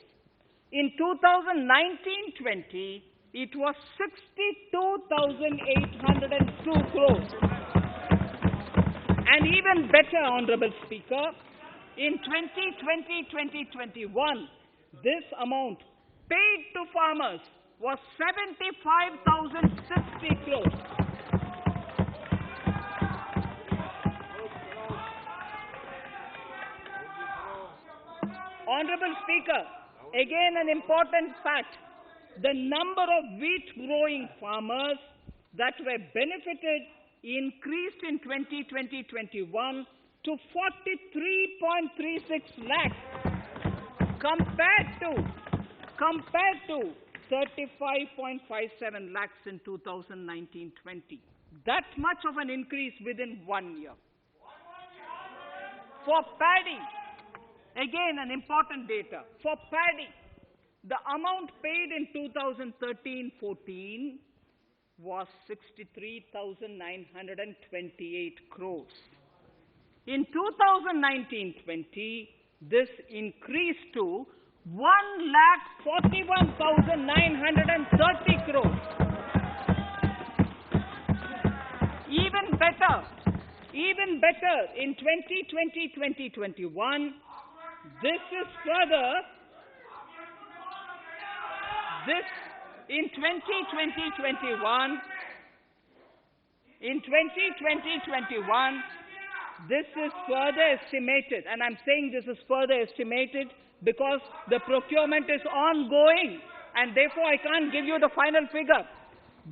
In 2019-20, it was 62,802 crores. And even better, Honorable Speaker, in 2020-2021, this amount paid to farmers was 75,060 crores. Honorable Speaker, again an important fact, the number of wheat-growing farmers that were benefited increased in 2020-21 to 43.36 lakhs compared to 35.57 lakhs in 2019-20. That much of an increase within 1 year. For paddy, again, an important data. For paddy, the amount paid in 2013-14 was 63,928 crores. In 2019-20, this increased to 1,41,930 crores. Even better, in 2020-2021, in 2020-21, this is further estimated, and I'm saying this is further estimated because the procurement is ongoing, and therefore I can't give you the final figure.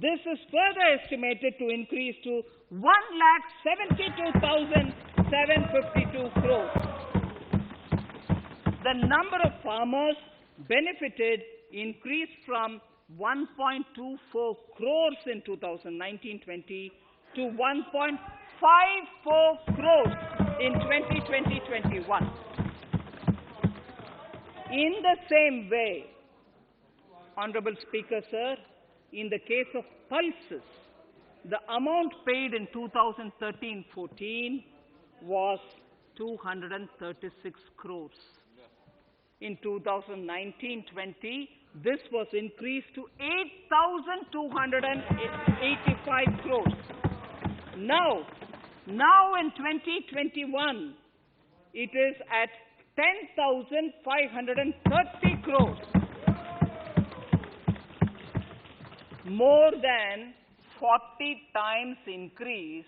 This is further estimated to increase to 1,72,752 crores. The number of farmers benefited increased from 1.24 crores in 2019-20 to 1.54 crores in 2020-21. In the same way, Honorable Speaker, sir, in the case of pulses, the amount paid in 2013-14 was 236 crores. In 2019-20, this was increased to 8,285 crores. Now in 2021, it is at 10,530 crores. More than 40 times increase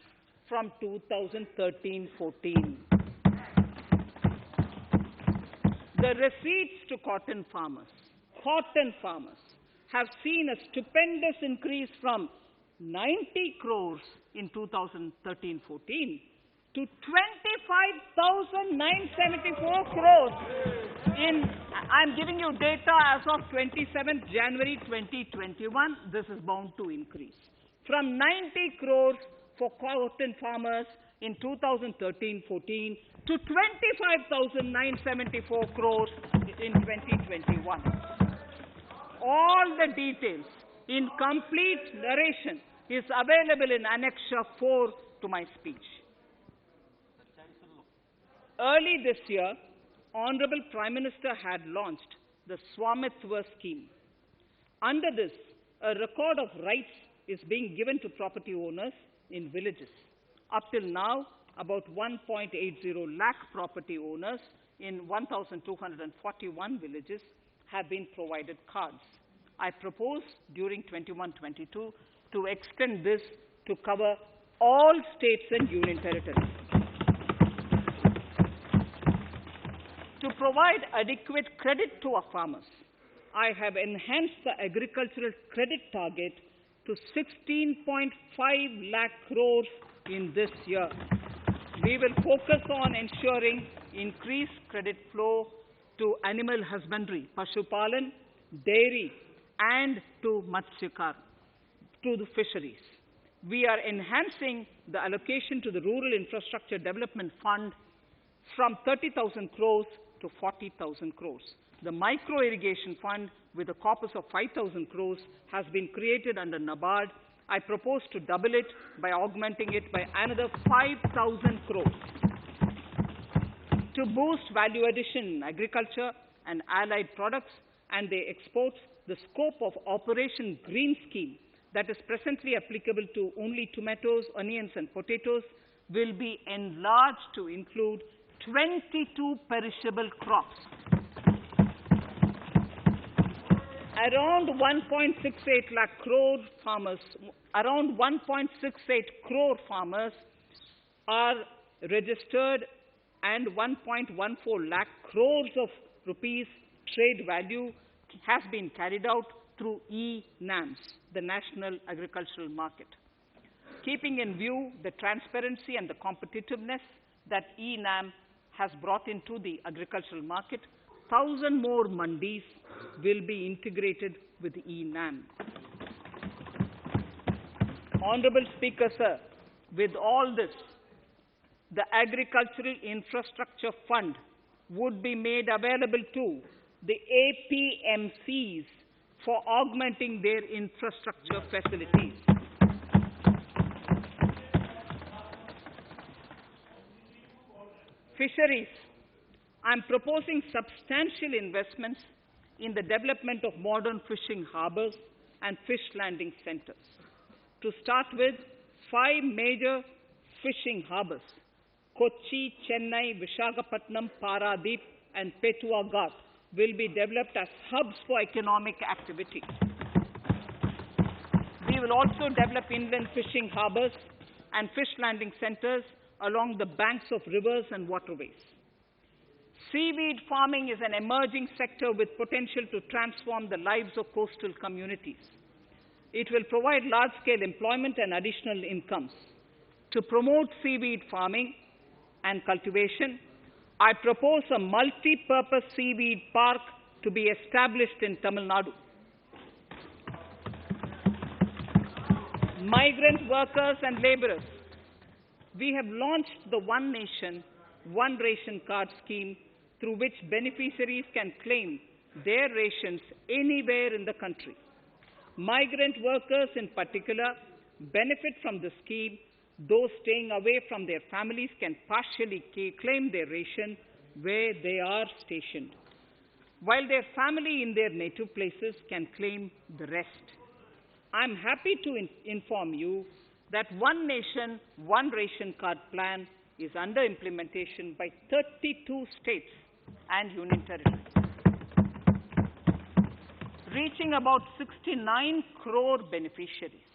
from 2013-14. The receipts to cotton farmers have seen a stupendous increase from 90 crores in 2013-14 to 25,974 crores I'm giving you data as of 27th January 2021. This is bound to increase. From 90 crores for cotton farmers in 2013-14 to 25,974 crores in 2021. All the details in complete narration is available in Annexure 4 to my speech. Early this year, Honorable Prime Minister had launched the Swamitwa scheme. Under this, a record of rights is being given to property owners in villages. Up till now, about 1.80 lakh property owners in 1,241 villages have been provided cards. I propose during 21-22 to extend this to cover all states and union territories. To provide adequate credit to our farmers, I have enhanced the agricultural credit target to 16.5 lakh crores in this year. We will focus on ensuring increased credit flow to animal husbandry, Pashupalan, dairy, and to Matsyakar, to the fisheries. We are enhancing the allocation to the Rural Infrastructure Development Fund from 30,000 crores to 40,000 crores. The Micro Irrigation Fund, with a corpus of 5,000 crores, has been created under NABARD. I propose to double it by augmenting it by another 5,000 crores. To boost value addition in agriculture and allied products and their exports, the scope of Operation Green Scheme that is presently applicable to only tomatoes, onions, and potatoes will be enlarged to include 22 perishable crops. Around 1.68 lakh crore farmers, around 1.68 crore farmers are registered, and 1.14 lakh crores of rupees trade value has been carried out through e-NAMs, the National Agricultural Market. Keeping in view the transparency and the competitiveness that e-NAM has brought into the agricultural market, 1,000 more mandis will be integrated with e-NAM. Honorable Speaker, sir, with all this, the Agricultural Infrastructure Fund would be made available to the APMCs for augmenting their infrastructure facilities. Fisheries. I'm proposing substantial investments in the development of modern fishing harbors and fish landing centers. To start with, 5 major fishing harbors, Kochi, Chennai, Visakhapatnam, Paradip, and Petua Ghat, will be developed as hubs for economic activity. We will also develop inland fishing harbors and fish landing centers along the banks of rivers and waterways. Seaweed farming is an emerging sector with potential to transform the lives of coastal communities. It will provide large-scale employment and additional incomes. To promote seaweed farming and cultivation, I propose a multi-purpose seaweed park to be established in Tamil Nadu. Migrant workers and laborers. We have launched the One Nation, One Ration Card scheme, through which beneficiaries can claim their rations anywhere in the country. Migrant workers in particular benefit from the scheme. Those staying away from their families can partially claim their ration where they are stationed, while their family in their native places can claim the rest. I'm happy to inform you that One Nation, One Ration Card plan is under implementation by 32 states and union territories, reaching about 69 crore beneficiaries.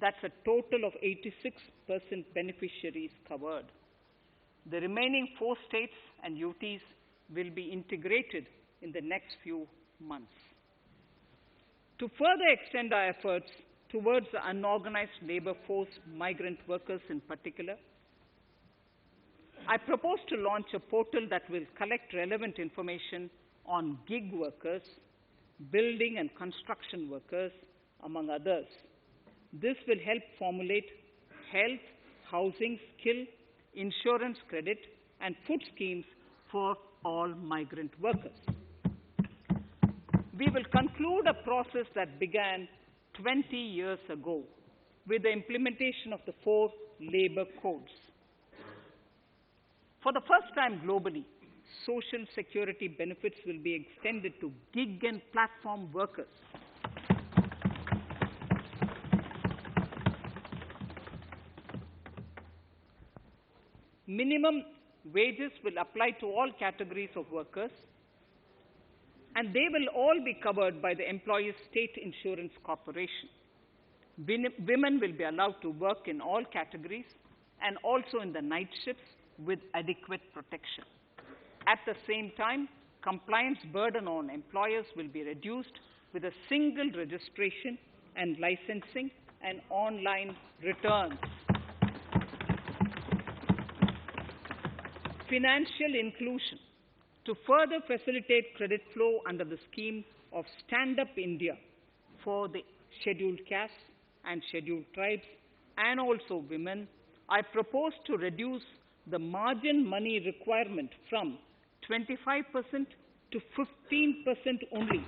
That's a total of 86% beneficiaries covered. The remaining 4 states and UTs will be integrated in the next few months. To further extend our efforts towards the unorganized labor force, migrant workers in particular, I propose to launch a portal that will collect relevant information on gig workers, building and construction workers, among others. This will help formulate health, housing, skill, insurance credit, and food schemes for all migrant workers. We will conclude a process that began 20 years ago with the implementation of the 4 labor codes. For the first time globally, social security benefits will be extended to gig and platform workers. Minimum wages will apply to all categories of workers, and they will all be covered by the Employees State Insurance Corporation. Women will be allowed to work in all categories and also in the night shifts with adequate protection. At the same time, compliance burden on employers will be reduced with a single registration and licensing and online returns. Financial inclusion. To further facilitate credit flow under the scheme of Stand Up India for the scheduled castes and scheduled tribes and also women, I propose to reduce the margin money requirement from 25% to 15% only,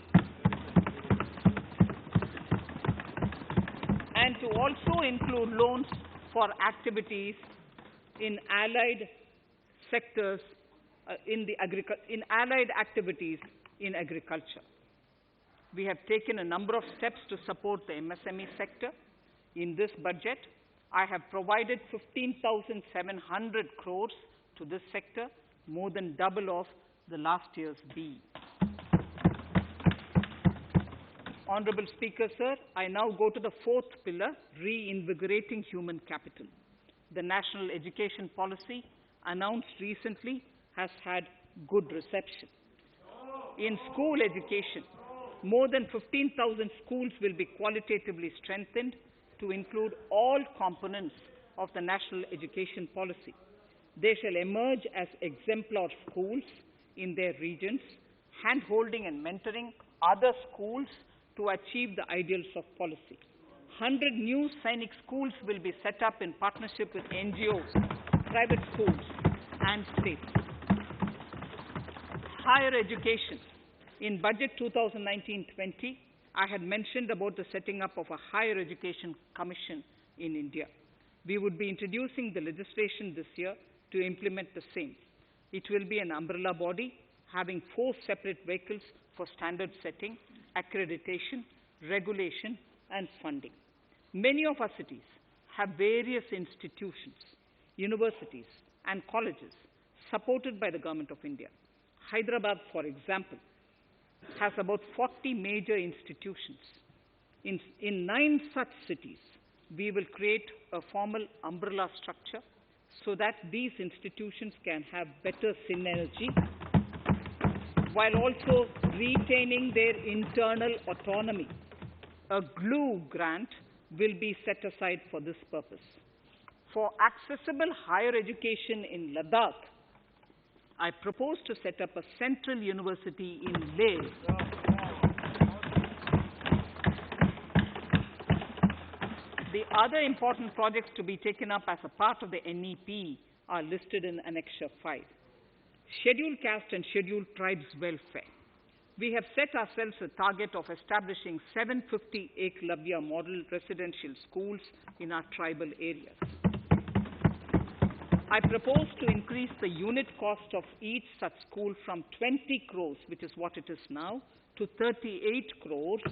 and to also include loans for activities in allied sectors in allied activities in agriculture. We have taken a number of steps to support the MSME sector. In this budget, I have provided 15,700 crores to this sector, more than double of the last year's B. Honorable Speaker, sir, I now go to the 4th pillar, reinvigorating human capital. The national education policy announced recently has had good reception. In school education, more than 15,000 schools will be qualitatively strengthened to include all components of the national education policy. They shall emerge as exemplar schools in their regions, hand-holding and mentoring other schools to achieve the ideals of policy. 100 new Sainik schools will be set up in partnership with NGOs, private schools, and states. Higher education. In Budget 2019-20, I had mentioned about the setting up of a higher education commission in India. We would be introducing the legislation this year to implement the same. It will be an umbrella body having 4 separate vehicles for standard setting, accreditation, regulation, and funding. Many of our cities have various institutions, universities, and colleges supported by the Government of India. Hyderabad, for example, has about 40 major institutions. In 9 such cities, we will create a formal umbrella structure so that these institutions can have better synergy while also retaining their internal autonomy. A glue grant will be set aside for this purpose. For accessible higher education in Ladakh, I propose to set up a central university in Leh. The other important projects to be taken up as a part of the NEP are listed in Annexure 5. Scheduled caste and scheduled tribes welfare. We have set ourselves a target of establishing 750 Eklavya model residential schools in our tribal areas. I propose to increase the unit cost of each such school from 20 crores, which is what it is now, to 38 crores,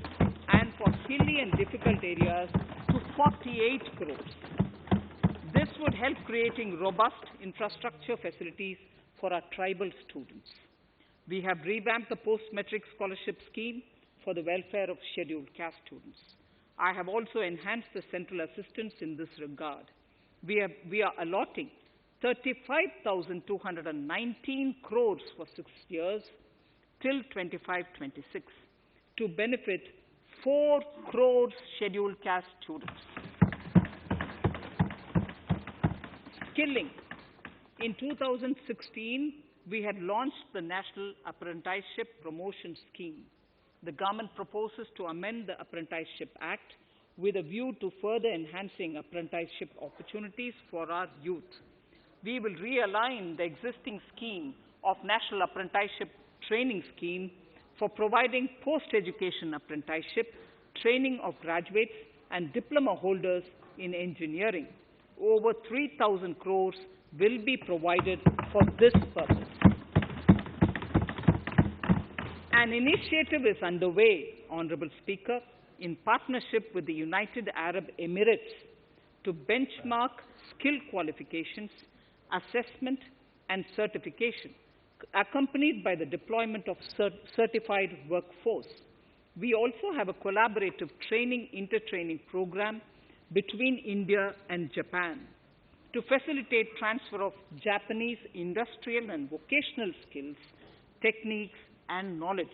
and for hilly and difficult areas to 48 crores. This would help creating robust infrastructure facilities for our tribal students. We have revamped the post-metric scholarship scheme for the welfare of scheduled caste students. I have also enhanced the central assistance in this regard. We are allotting 35,219 crores for 6 years till 25-26 to benefit 4 crores scheduled caste students. Skilling. In 2016, we had launched the National Apprenticeship Promotion Scheme. The government proposes to amend the Apprenticeship Act with a view to further enhancing apprenticeship opportunities for our youth. We will realign the existing scheme of National Apprenticeship Training Scheme for providing post-education apprenticeship training of graduates and diploma holders in engineering. Over 3,000 crores will be provided for this purpose. An initiative is underway, Honorable Speaker, in partnership with the United Arab Emirates to benchmark skill qualifications, assessment and certification, accompanied by the deployment of certified workforce. We also have a collaborative intertraining program between India and Japan to facilitate transfer of Japanese industrial and vocational skills, techniques, and knowledge.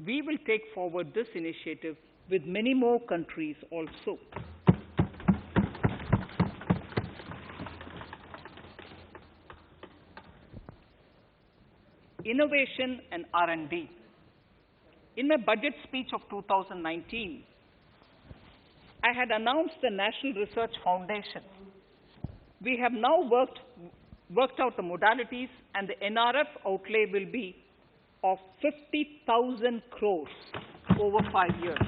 We will take forward this initiative with many more countries also. Innovation and R&D. In my budget speech of 2019, I had announced the National Research Foundation. We have now worked out the modalities, and the NRF outlay will be of 50,000 crores over 5 years.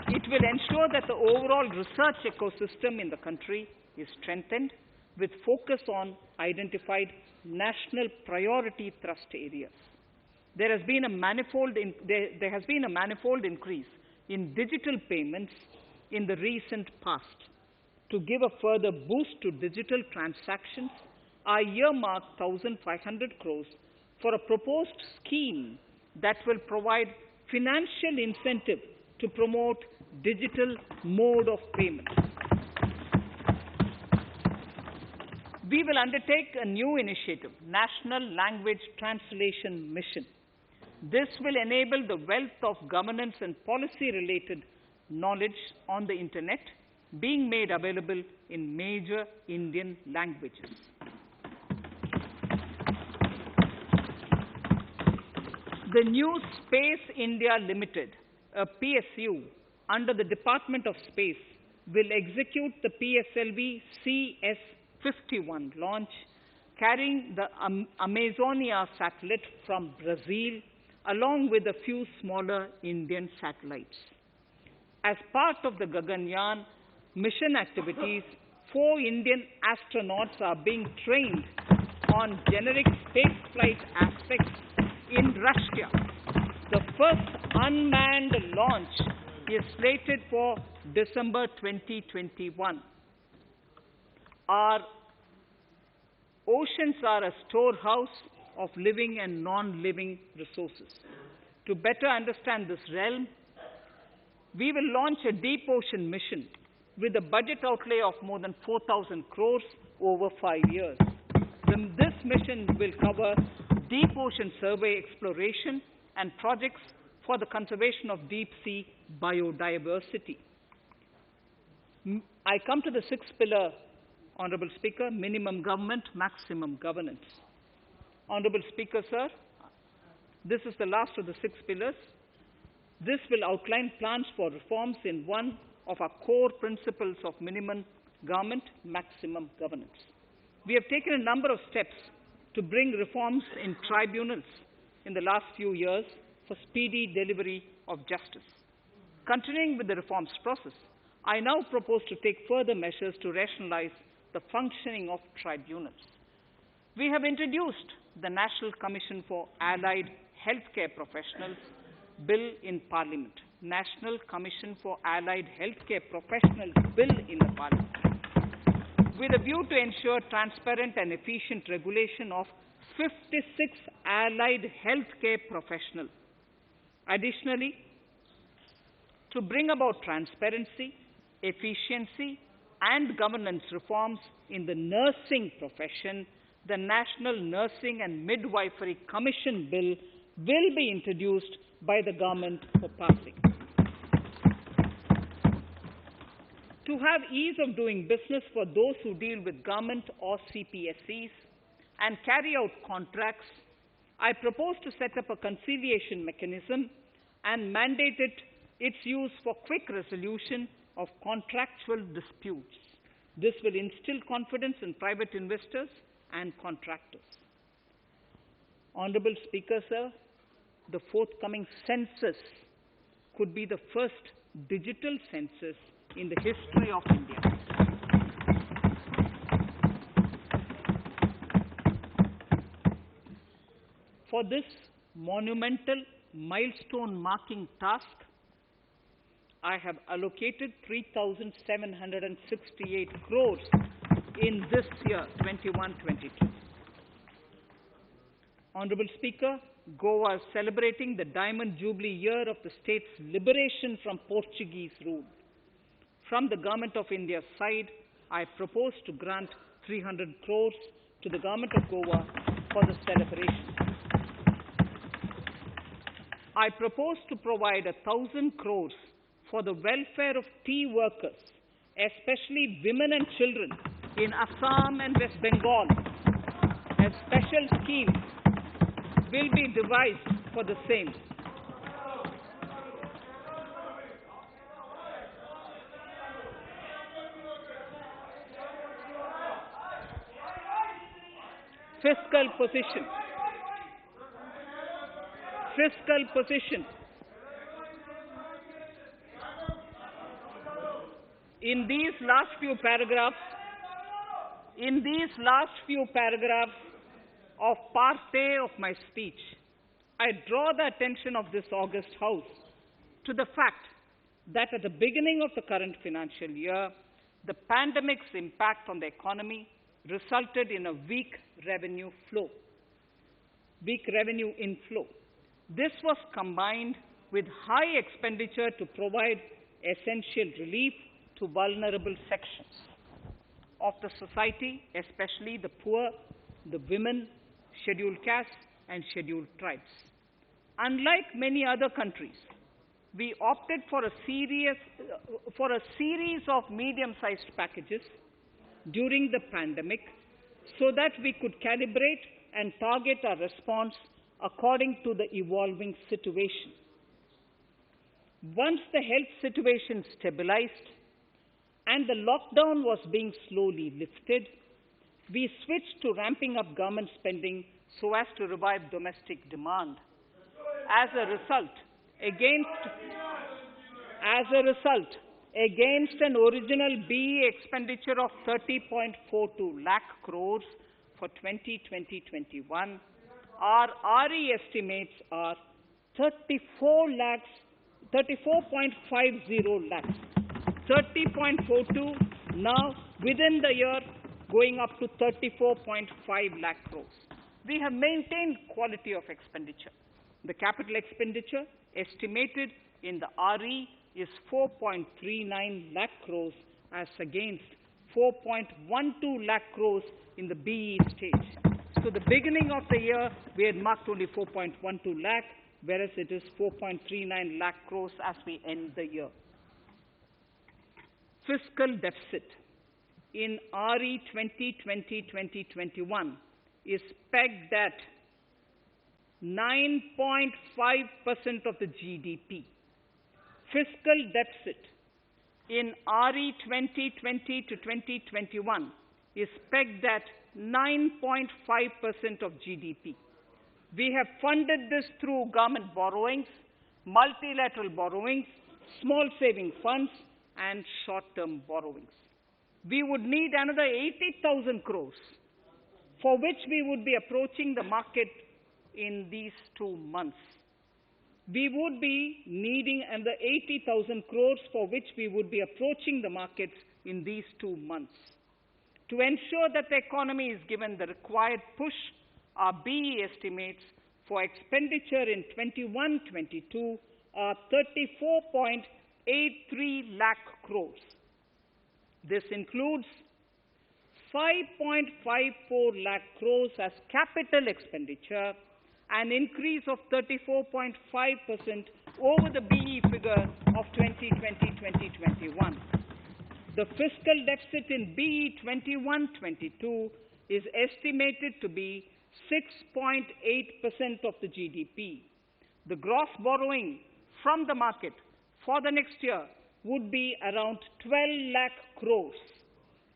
It will ensure that the overall research ecosystem in the country is strengthened with focus on identified national priority thrust areas. There has been a manifold increase in digital payments in the recent past. To give a further boost to digital transactions, I earmarked 1,500 crores for a proposed scheme that will provide financial incentive to promote digital mode of payment. We will undertake a new initiative, National Language Translation Mission. This will enable the wealth of governance and policy-related knowledge on the Internet being made available in major Indian languages. The new Space India Limited, a PSU, under the Department of Space, will execute the PSLV CS-51 launch, carrying the Amazonia satellite from Brazil, along with a few smaller Indian satellites. As part of the Gaganyaan mission activities, 4 Indian astronauts are being trained on generic spaceflight aspects in Russia. The first unmanned launch is slated for December 2021. Our oceans are a storehouse of living and non-living resources. To better understand this realm, we will launch a deep ocean mission with a budget outlay of more than 4,000 crores over 5 years. This mission will cover deep ocean survey exploration and projects for the conservation of deep sea biodiversity. I come to the 6th pillar, Honorable Speaker, minimum government, maximum governance. Honorable Speaker, sir, this is the last of the 6 pillars. This will outline plans for reforms in one of our core principles of minimum government, maximum governance. We have taken a number of steps to bring reforms in tribunals in the last few years for speedy delivery of justice. Continuing with the reforms process, I now propose to take further measures to rationalize the functioning of tribunals. We have introduced the National Commission for Allied Healthcare Professionals Bill in Parliament. National Commission for Allied Healthcare Professionals Bill in the Parliament, with a view to ensure transparent and efficient regulation of 56 allied healthcare professionals. Additionally, to bring about transparency, efficiency, and governance reforms in the nursing profession, the National Nursing and Midwifery Commission Bill will be introduced by the government for passing. To have ease of doing business for those who deal with government or CPSEs, and carry out contracts, I propose to set up a conciliation mechanism and mandate its use for quick resolution of contractual disputes. This will instill confidence in private investors and contractors. Honorable Speaker, sir, the forthcoming census could be the first digital census in the history of India. For this monumental milestone-marking task, I have allocated 3,768 crores in this year, 21-22. Honorable Speaker, Goa is celebrating the Diamond Jubilee year of the state's liberation from Portuguese rule. From the Government of India's side, I propose to grant 300 crores to the Government of Goa for the celebration. I propose to provide 1,000 crores for the welfare of tea workers, especially women and children in Assam and West Bengal. A special scheme will be devised for the same. Fiscal position. Fiscal position. In these last few paragraphs of part A of my speech, I draw the attention of this august House to the fact that at the beginning of the current financial year, the pandemic's impact on the economy resulted in a weak revenue inflow. This was combined with high expenditure to provide essential relief to vulnerable sections of the society, especially the poor, the women, scheduled castes, and scheduled tribes. Unlike many other countries, we opted for a series of medium-sized packages during the pandemic so that we could calibrate and target our response according to the evolving situation. Once the health situation stabilized and the lockdown was being slowly lifted, we switched to ramping up government spending so as to revive domestic demand. As a result, against an original BE expenditure of 30.42 lakh crores for 2020-21, our RE estimates are 34.50 lakhs. 30.42 now within the year going up to 34.5 lakh crores. We have maintained quality of expenditure. The capital expenditure estimated in the RE is 4.39 lakh crores as against 4.12 lakh crores in the BE stage. So the beginning of the year, we had marked only 4.12 lakh, whereas it is 4.39 lakh crores as we end the year. Fiscal deficit in RE 2020-2021 is pegged at 9.5% of the GDP. Fiscal deficit in RE 2020-2021 is pegged at 9.5% of GDP. We have funded this through government borrowings, multilateral borrowings, small saving funds, and short-term borrowings. We would need another 80,000 crores, for which we would be approaching the market in these 2 months. We would be needing another 80,000 crores, for which we would be approaching the markets in these 2 months. To ensure that the economy is given the required push, our BE estimates for expenditure in 21-22 are 34.83 lakh crores. This includes 5.54 lakh crores as capital expenditure, an increase of 34.5% over the BE figure of 2020-2021. The fiscal deficit in BE 21-22 is estimated to be 6.8% of the GDP. The gross borrowing from the market for the next year would be around 12 lakh crores.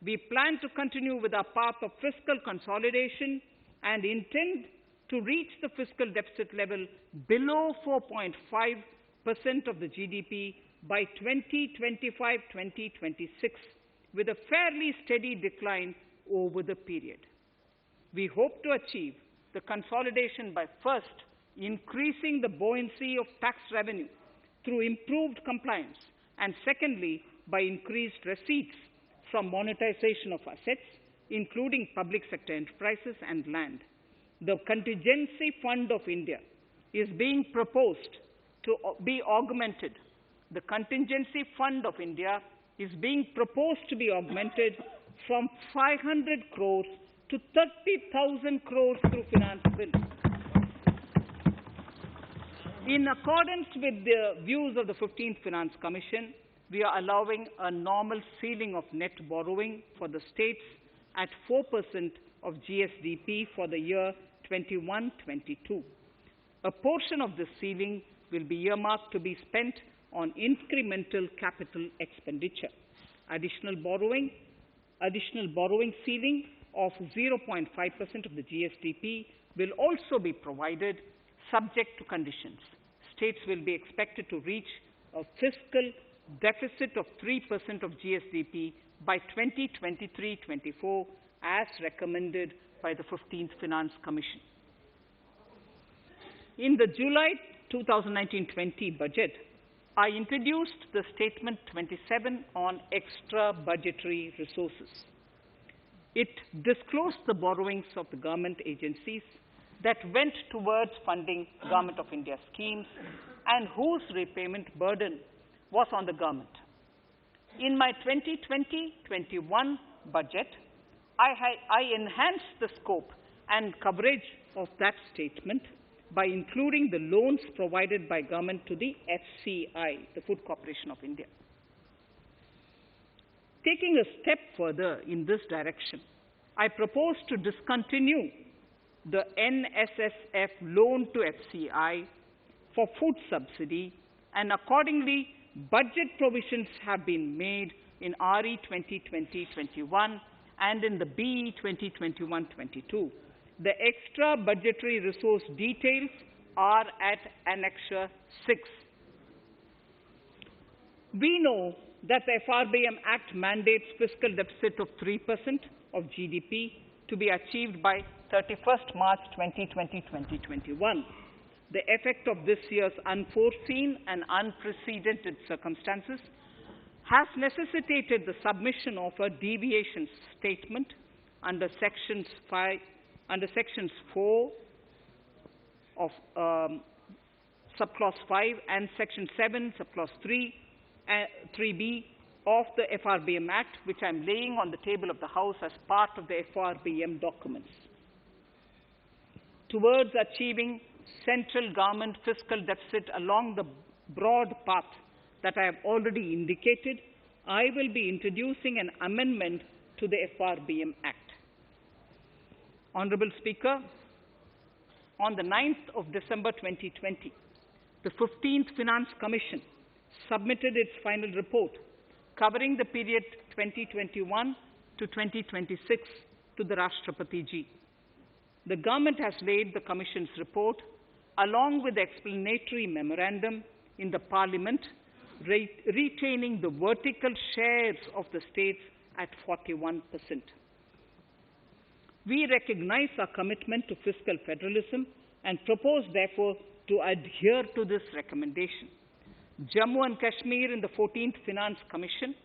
We plan to continue with our path of fiscal consolidation and intend to reach the fiscal deficit level below 4.5% of the GDP by 2025-2026, with a fairly steady decline over the period. We hope to achieve the consolidation by first increasing the buoyancy of tax revenue through improved compliance, and secondly, by increased receipts from monetization of assets, including public sector enterprises and land. The Contingency Fund of India is being proposed to be augmented. The Contingency Fund of India is being proposed to be augmented from 500 crores to 30,000 crores through finance bill. In accordance with the views of the 15th Finance Commission, we are allowing a normal ceiling of net borrowing for the states at 4% of GSDP for the year 21-22. A portion of this ceiling will be earmarked to be spent on incremental capital expenditure. Additional borrowing ceiling of 0.5% of the GSDP will also be provided, subject to conditions. States will be expected to reach a fiscal deficit of 3% of GSDP by 2023-24, as recommended by the 15th Finance Commission. In the July 2019-20 budget, I introduced the Statement 27 on extra budgetary resources. It disclosed the borrowings of the government agencies that went towards funding Government of India schemes and whose repayment burden was on the government. In my 2020-21 budget, I enhanced the scope and coverage of that statement by including the loans provided by government to the FCI, the Food Corporation of India. Taking a step further in this direction, I propose to discontinue the NSSF loan to FCI for food subsidy, and accordingly, budget provisions have been made in RE 2020-21 and in the BE 2021-22. The extra budgetary resource details are at Annexure 6. We know that the Frbm Act mandates fiscal deficit of 3% of GDP to be achieved by 31st March 2020-2021. The effect of this year's unforeseen and unprecedented circumstances has necessitated the submission of a deviation statement under Sections 4 of Subclause 5 and Section 7, Subclause 3b of the Frbm Act, which I am laying on the table of the House as part of the Frbm documents. Towards achieving central government fiscal deficit along the broad path that I have already indicated, I will be introducing an amendment to the Frbm Act. Honourable Speaker, on the 9th of December 2020, the 15th Finance Commission submitted its final report covering the period 2021 to 2026 to the Rashtrapati Ji. The government has laid the Commission's report along with the explanatory memorandum in the Parliament, retaining the vertical shares of the states at 41%. We recognize our commitment to fiscal federalism and propose, therefore, to adhere to this recommendation. Jammu and Kashmir in the 14th Finance Commission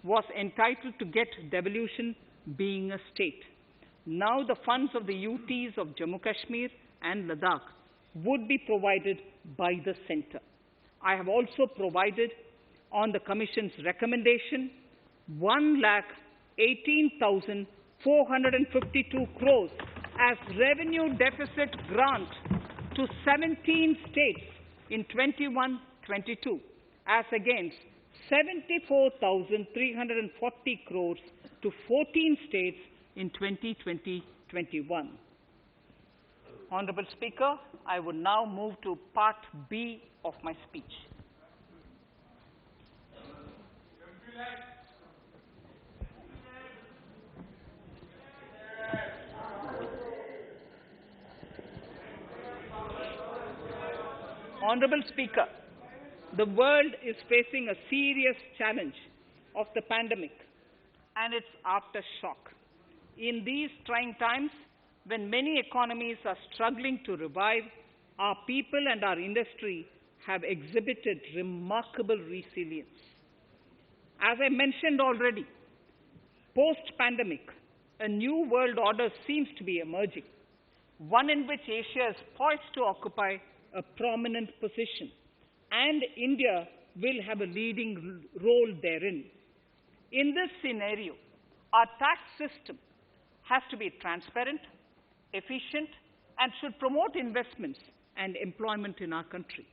was entitled to get devolution being a state. Now the funds of the UTs of Jammu Kashmir and Ladakh would be provided by the centre. I have also provided, on the Commission's recommendation, 1,18,452 crores as revenue deficit grant to 17 states in 21-22, as against 74,340 crores to 14 states in 2020-21. 2021. Honorable Speaker, I would now move to Part B of my speech. Honorable Speaker, the world is facing a serious challenge of the pandemic and its aftershock. In these trying times, when many economies are struggling to revive, our people and our industry have exhibited remarkable resilience. As I mentioned already, post-pandemic, a new world order seems to be emerging, one in which Asia is poised to occupy a prominent position, and India will have a leading role therein. In this scenario, our tax system has to be transparent, efficient, and should promote investments and employment in our country.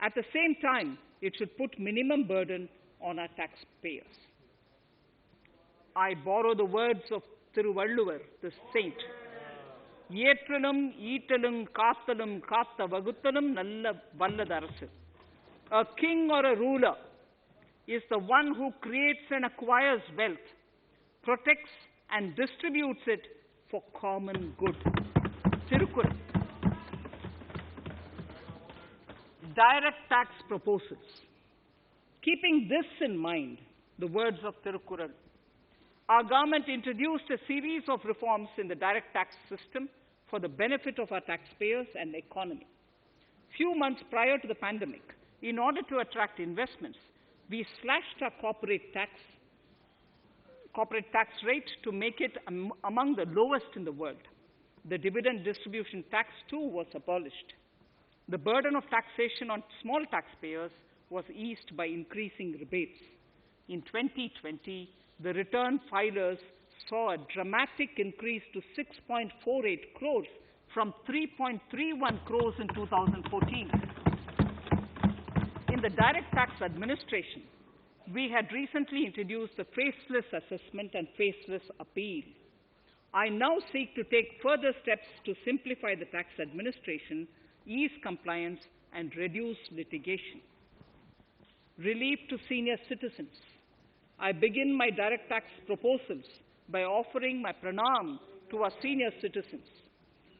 At the same time, it should put minimum burden on our taxpayers. I borrow the words of Thiruvalluvar, the saint. ஏற்றலும் ஈட்டலும் காத்தலும் காத்த வகுத்தலும் நல்ல வல்லதரசு. A king or a ruler is the one who creates and acquires wealth, protects and distributes it for common good. Tirukkural. Direct tax proposals. Keeping this in mind, the words of Tirukkural, our government introduced a series of reforms in the direct tax system for the benefit of our taxpayers and economy. Few months prior to the pandemic, in order to attract investments, we slashed our corporate tax rate to make it among the lowest in the world. The dividend distribution tax too was abolished. The burden of taxation on small taxpayers was eased by increasing rebates. In 2020, the return filers saw a dramatic increase to 6.48 crores from 3.31 crores in 2014. In the direct tax administration, we had recently introduced the faceless assessment and faceless appeal. I now seek to take further steps to simplify the tax administration, ease compliance, and reduce litigation. Relief to senior citizens. I begin my direct tax proposals by offering my pranam to our senior citizens.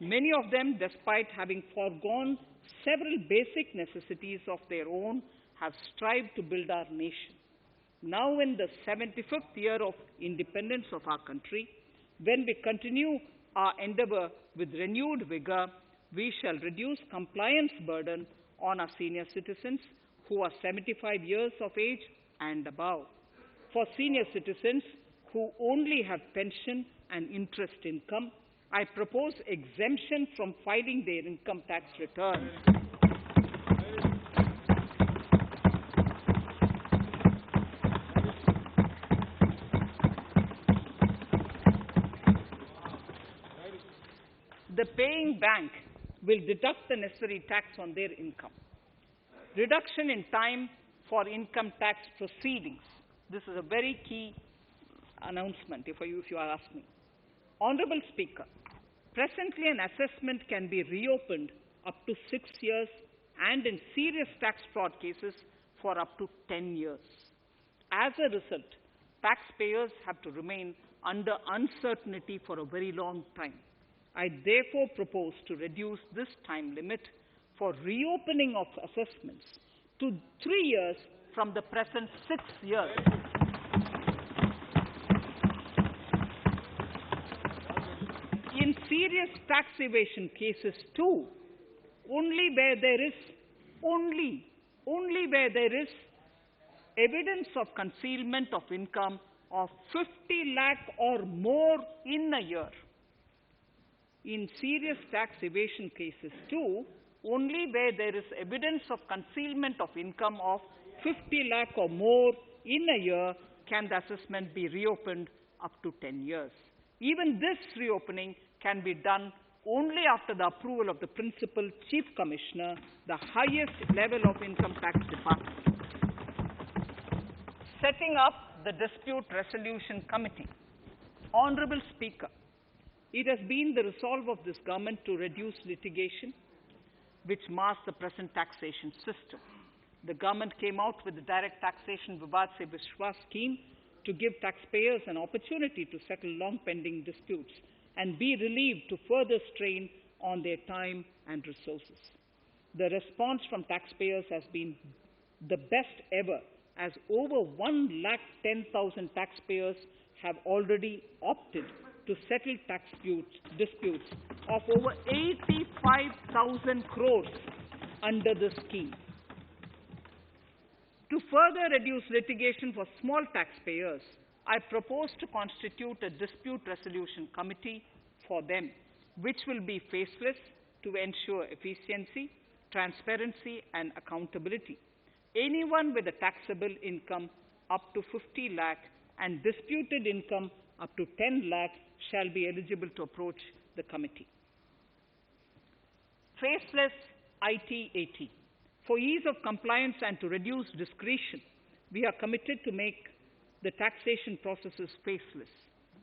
Many of them, despite having foregone several basic necessities of their own, have strived to build our nation. Now in the 75th year of independence of our country, when we continue our endeavor with renewed vigor, we shall reduce compliance burden on our senior citizens who are 75 years of age and above. For senior citizens who only have pension and interest income, I propose exemption from filing their income tax returns. The paying bank will deduct the necessary tax on their income. Reduction in time for income tax proceedings. This is a very key announcement if you ask me. Honorable Speaker, presently an assessment can be reopened up to 6 years and in serious tax fraud cases for up to 10 years. As a result, taxpayers have to remain under uncertainty for a very long time. I therefore propose to reduce this time limit for reopening of assessments to 3 years from the present 6 years. In serious tax evasion cases too, only where there is evidence of concealment of income of 50 lakh or more in a year. In serious tax evasion cases too, only where there is evidence of concealment of income of 50 lakh or more in a year can the assessment be reopened up to 10 years. Even this reopening can be done only after the approval of the Principal Chief Commissioner, the highest level of Income Tax Department. Setting up the Dispute Resolution Committee. Honorable Speaker, It has been the resolve of this government to reduce litigation, which mars the present taxation system. The government came out with the Direct Taxation Vivad Se Vishwas scheme to give taxpayers an opportunity to settle long-pending disputes and be relieved to further strain on their time and resources. The response from taxpayers has been the best ever, as over 110,000 taxpayers have already opted to settle tax disputes of over 85,000 crores under the scheme. To further reduce litigation for small taxpayers, I propose to constitute a dispute resolution committee for them, which will be faceless to ensure efficiency, transparency, and accountability. Anyone with a taxable income up to 50 lakh and disputed income up to 10 lakh shall be eligible to approach the committee. Faceless IT-AT. For ease of compliance and to reduce discretion, we are committed to make the taxation processes faceless.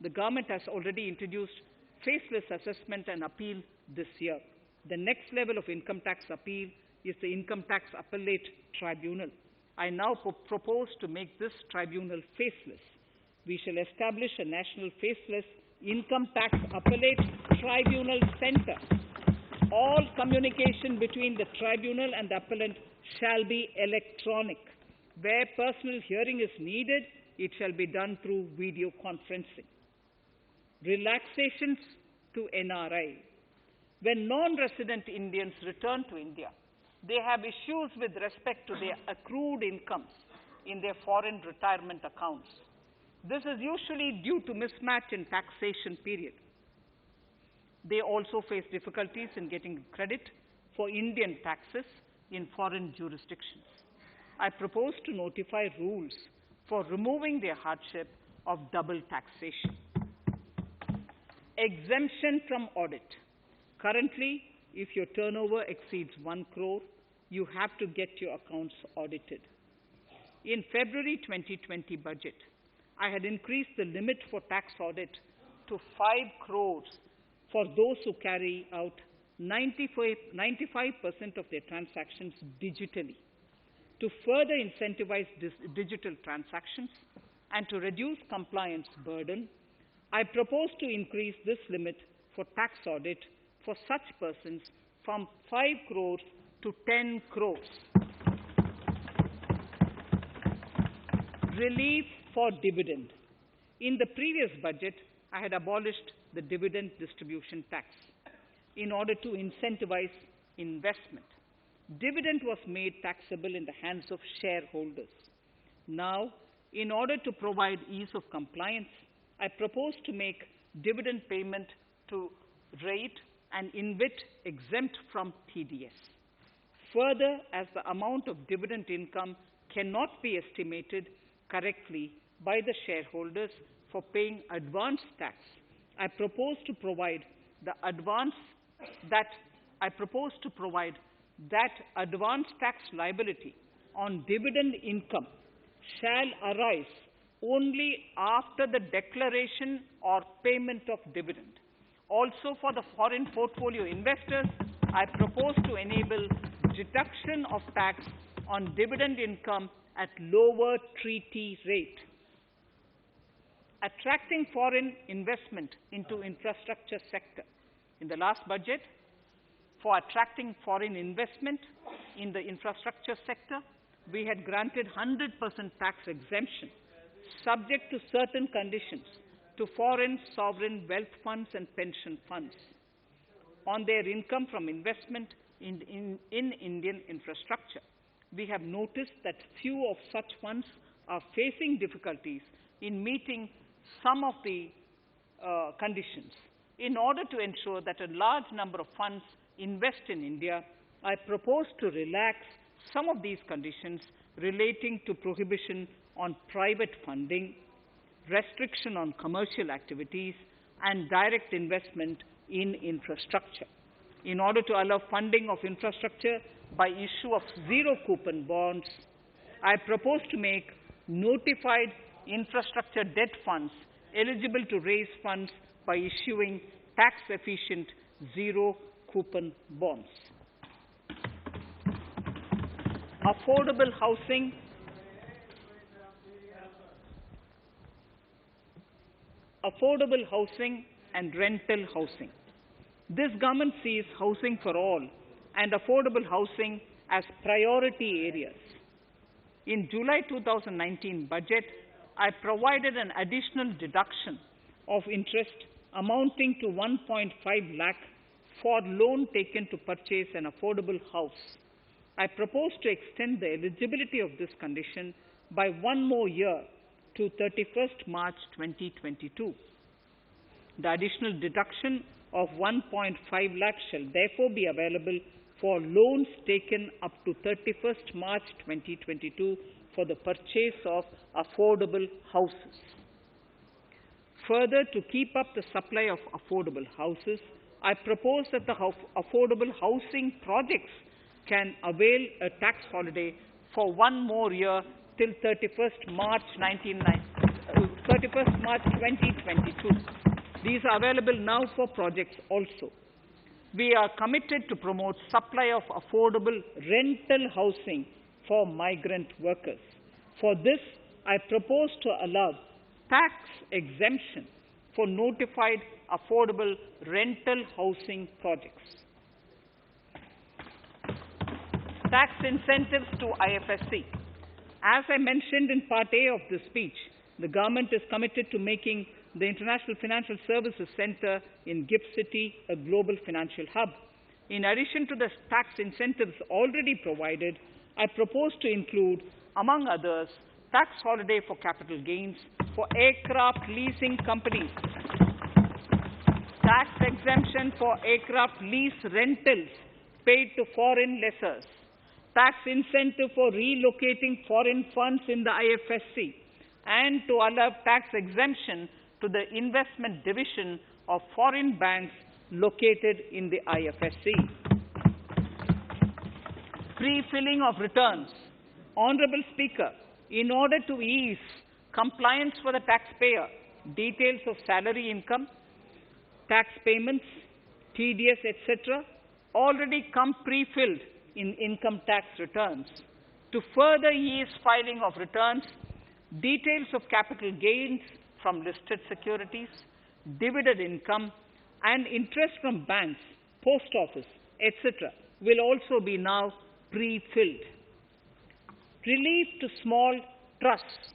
The government has already introduced faceless assessment and appeal this year. The next level of income tax appeal is the Income Tax Appellate Tribunal. I now propose to make this tribunal faceless. We shall establish a national faceless Income Tax Appellate Tribunal Center. All communication between the tribunal and the appellant shall be electronic. Where personal hearing is needed, it shall be done through video conferencing. Relaxations to NRI. When non-resident Indians return to India, they have issues with respect to their accrued incomes in their foreign retirement accounts. This is usually due to mismatch in taxation period. They also face difficulties in getting credit for Indian taxes in foreign jurisdictions. I propose to notify rules for removing their hardship of double taxation. Exemption from audit. Currently, if your turnover exceeds 1 crore, you have to get your accounts audited. In February 2020 budget, I had increased the limit for tax audit to 5 crores for those who carry out 95% of their transactions digitally. To further incentivize digital transactions and to reduce compliance burden, I propose to increase this limit for tax audit for such persons from 5 crores to 10 crores. Relief for dividend. In the previous budget, I had abolished the dividend distribution tax in order to incentivize investment. Dividend was made taxable in the hands of shareholders. Now, in order to provide ease of compliance, I propose to make dividend payment to rate and InvIT exempt from TDS. Further, as the amount of dividend income cannot be estimated correctly by the shareholders for paying advance tax, I propose to provide that advance tax liability on dividend income shall arise only after the declaration or payment of dividend. Also, for the foreign portfolio investors, I propose to enable deduction of tax on dividend income at lower treaty rate. Attracting foreign investment into infrastructure sector. In the last budget, for attracting foreign investment in the infrastructure sector, we had granted 100% tax exemption, subject to certain conditions, to foreign sovereign wealth funds and pension funds on their income from investment in Indian infrastructure. We have noticed that few of such funds are facing difficulties in meeting some of the conditions. In order to ensure that a large number of funds invest in India, I propose to relax some of these conditions relating to prohibition on private funding, restriction on commercial activities, and direct investment in infrastructure. In order to allow funding of infrastructure by issue of zero-coupon bonds, I propose to make notified infrastructure debt funds eligible to raise funds by issuing tax-efficient zero-coupon bonds. Affordable housing. Affordable housing and rental housing. This government sees housing for all and affordable housing as priority areas. In July 2019 budget, I provided an additional deduction of interest amounting to 1.5 lakh for loan taken to purchase an affordable house. I propose to extend the eligibility of this condition by 1 more year to 31st March 2022. The additional deduction of 1.5 lakh shall therefore be available for loans taken up to 31st March 2022 for the purchase of affordable houses. Further, to keep up the supply of affordable houses, I propose that the affordable housing projects can avail a tax holiday for 1 more year till 31st March 2022. These are available now for projects also. We are committed to promote supply of affordable rental housing for migrant workers. For this, I propose to allow tax exemption for notified affordable rental housing projects. Tax incentives to Ifsc. As I mentioned in Part A of this speech, the government is committed to making the International Financial Services Center in GIFT City a global financial hub. In addition to the tax incentives already provided, I propose to include, among others, tax holiday for capital gains for aircraft leasing companies, tax exemption for aircraft lease rentals paid to foreign lessors, tax incentive for relocating foreign funds in the Ifsc, and to allow tax exemption to the investment division of foreign banks located in the Ifsc. Pre-filling of returns. Honorable Speaker, in order to ease compliance for the taxpayer, details of salary income, tax payments, TDS, etc., already come pre-filled in income tax returns. To further ease filing of returns, details of capital gains from listed securities, dividend income, and interest from banks, post office, etc., will also be now pre-filled. Relief to small trusts.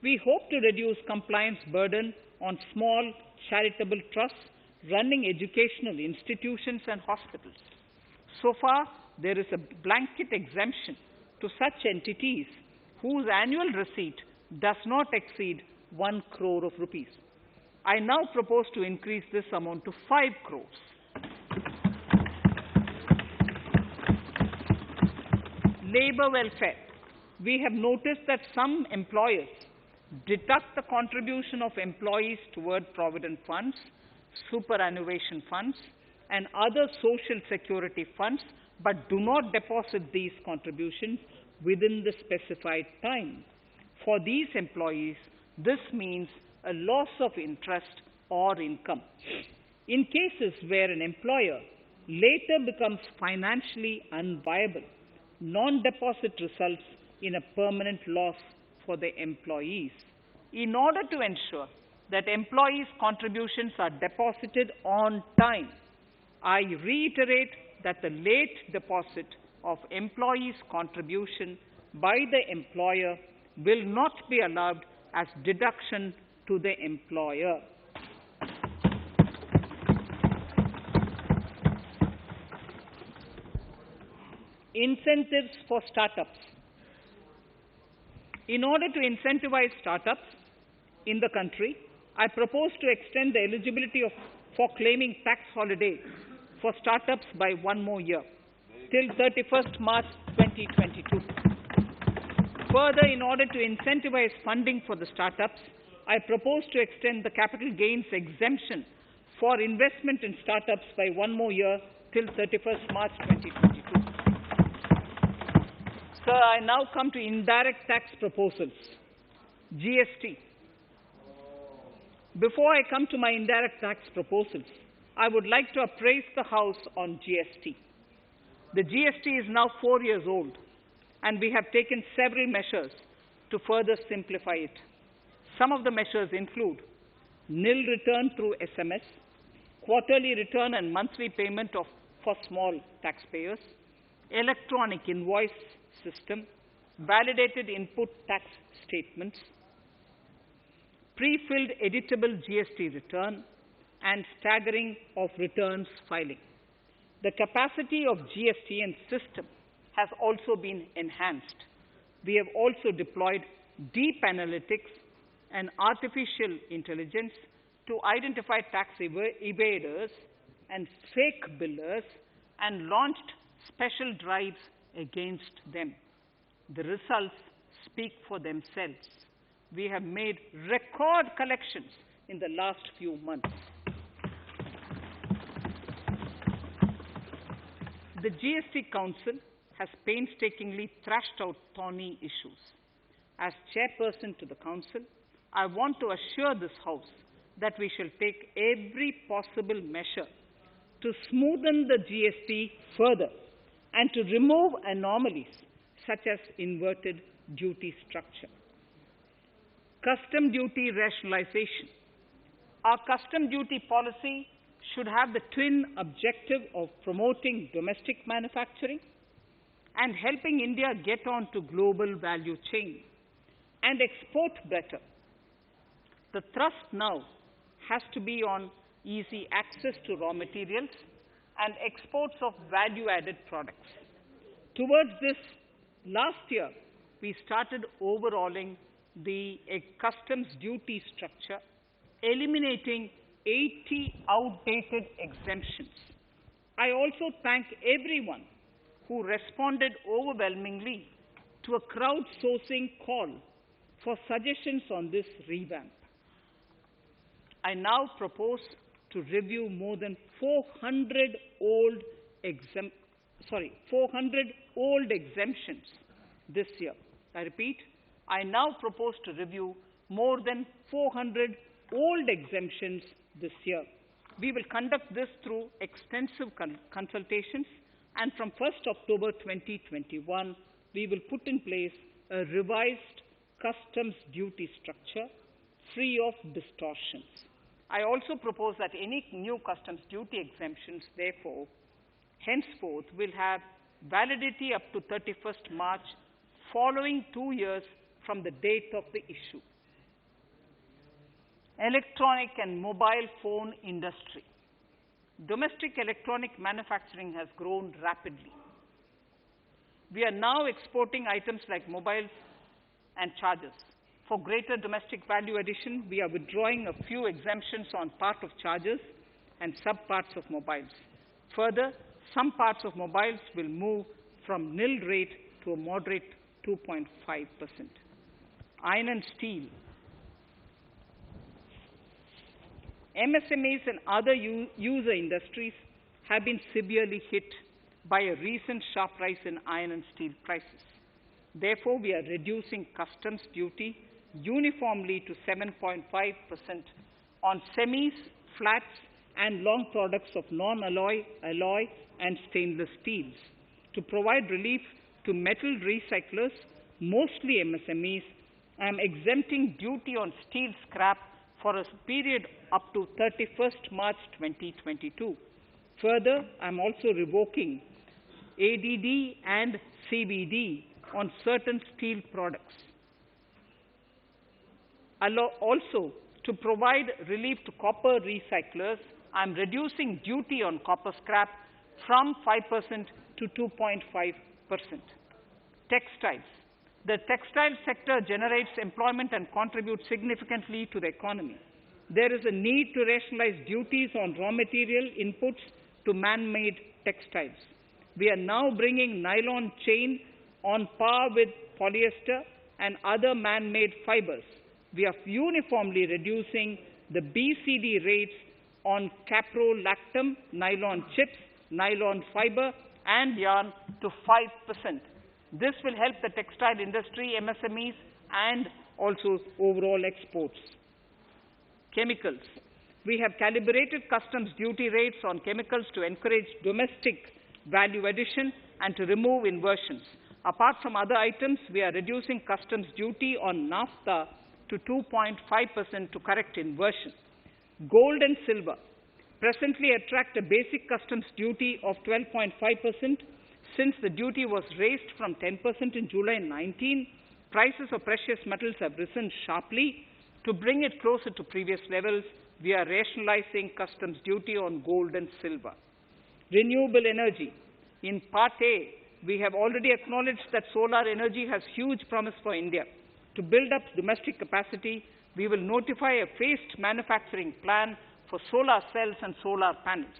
We hope to reduce compliance burden on small charitable trusts running educational institutions and hospitals. So far, there is a blanket exemption to such entities whose annual receipt does not exceed 1 crore of rupees. I now propose to increase this amount to 5 crores. Labour welfare. We have noticed that some employers deduct the contribution of employees toward provident funds, superannuation funds, and other social security funds, but do not deposit these contributions within the specified time. For these employees, this means a loss of interest or income. In cases where an employer later becomes financially unviable, non-deposit results in a permanent loss for the employees. In order to ensure that employees' contributions are deposited on time, I reiterate that the late deposit of employees' contribution by the employer will not be allowed as deduction to the employer. Incentives for startups. In order to incentivize startups in the country, I propose to extend the eligibility for claiming tax holiday for startups by 1 more year, till 31st March 2022. Further, in order to incentivize funding for the startups, I propose to extend the capital gains exemption for investment in startups by 1 more year, till 31st March 2022. Sir, I now come to indirect tax proposals, GST. Before I come to my indirect tax proposals, I would like to appraise the House on GST. The GST is now 4 years old, and we have taken several measures to further simplify it. Some of the measures include nil return through SMS, quarterly return and monthly payment for small taxpayers, electronic invoice system, validated input tax statements, pre-filled editable GST return, and staggering of returns filing. The capacity of GST and system has also been enhanced. We have also deployed deep analytics and artificial intelligence to identify tax evaders and fake billers and launched special drives against them. The results speak for themselves. We have made record collections in the last few months. The GST Council has painstakingly thrashed out thorny issues. As chairperson to the Council, I want to assure this House that we shall take every possible measure to smoothen the GST further and to remove anomalies such as inverted duty structure. Custom duty rationalization. Our custom duty policy should have the twin objective of promoting domestic manufacturing and helping India get on to global value chain and export better. The thrust now has to be on easy access to raw materials and exports of value-added products. Towards this, last year, we started overhauling the customs duty structure, eliminating 80 outdated exemptions. I also thank everyone who responded overwhelmingly to a crowdsourcing call for suggestions on this revamp. I now propose to review more than 400 old exemptions this year. I repeat, I now propose to review more than 400 old exemptions this year. We will conduct this through extensive consultations, and from 1st October 2021, we will put in place a revised customs duty structure free of distortions. I also propose that any new customs duty exemptions, therefore, henceforth will have validity up to 31st March, following 2 years from the date of the issue. Electronic and mobile phone industry. Domestic electronic manufacturing has grown rapidly. We are now exporting items like mobiles and chargers. For greater domestic value addition, we are withdrawing a few exemptions on part of chargers and sub-parts of mobiles. Further, some parts of mobiles will move from nil rate to a moderate 2.5%. Iron and steel. MSMEs and other user industries have been severely hit by a recent sharp rise in iron and steel prices. Therefore, we are reducing customs duty uniformly to 7.5% on semis, flats, and long products of non-alloy, alloy, and stainless steels. To provide relief to metal recyclers, mostly MSMEs, I am exempting duty on steel scrap for a period up to 31st March 2022. Further, I am also revoking ADD and CVD on certain steel products. Also, to provide relief to copper recyclers, I am reducing duty on copper scrap from 5% to 2.5%. Textiles. The textile sector generates employment and contributes significantly to the economy. There is a need to rationalize duties on raw material inputs to man-made textiles. We are now bringing nylon chain on par with polyester and other man-made fibers. We are uniformly reducing the BCD rates on caprolactam, nylon chips, nylon fiber, and yarn to 5%. This will help the textile industry, MSMEs, and also overall exports. Chemicals. We have calibrated customs duty rates on chemicals to encourage domestic value addition and to remove inversions. Apart from other items, we are reducing customs duty on naphtha to 2.5% to correct inversion. Gold and silver presently attract a basic customs duty of 12.5%. Since the duty was raised from 10% in July 19, prices of precious metals have risen sharply. To bring it closer to previous levels, we are rationalizing customs duty on gold and silver. Renewable energy. In Part A, we have already acknowledged that solar energy has huge promise for India. To build up domestic capacity, we will notify a phased manufacturing plan for solar cells and solar panels.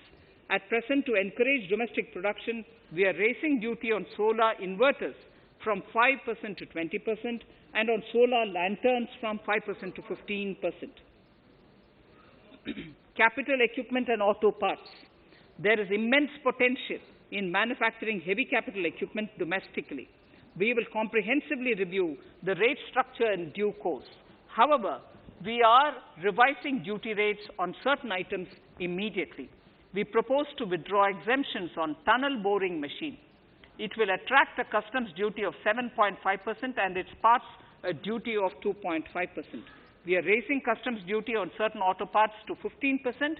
At present, to encourage domestic production, we are raising duty on solar inverters from 5% to 20% and on solar lanterns from 5% to 15%. Capital equipment and auto parts. There is immense potential in manufacturing heavy capital equipment domestically. We will comprehensively review the rate structure in due course. However, we are revising duty rates on certain items immediately. We propose to withdraw exemptions on tunnel boring machine. It will attract a customs duty of 7.5% and its parts a duty of 2.5%. We are raising customs duty on certain auto parts to 15%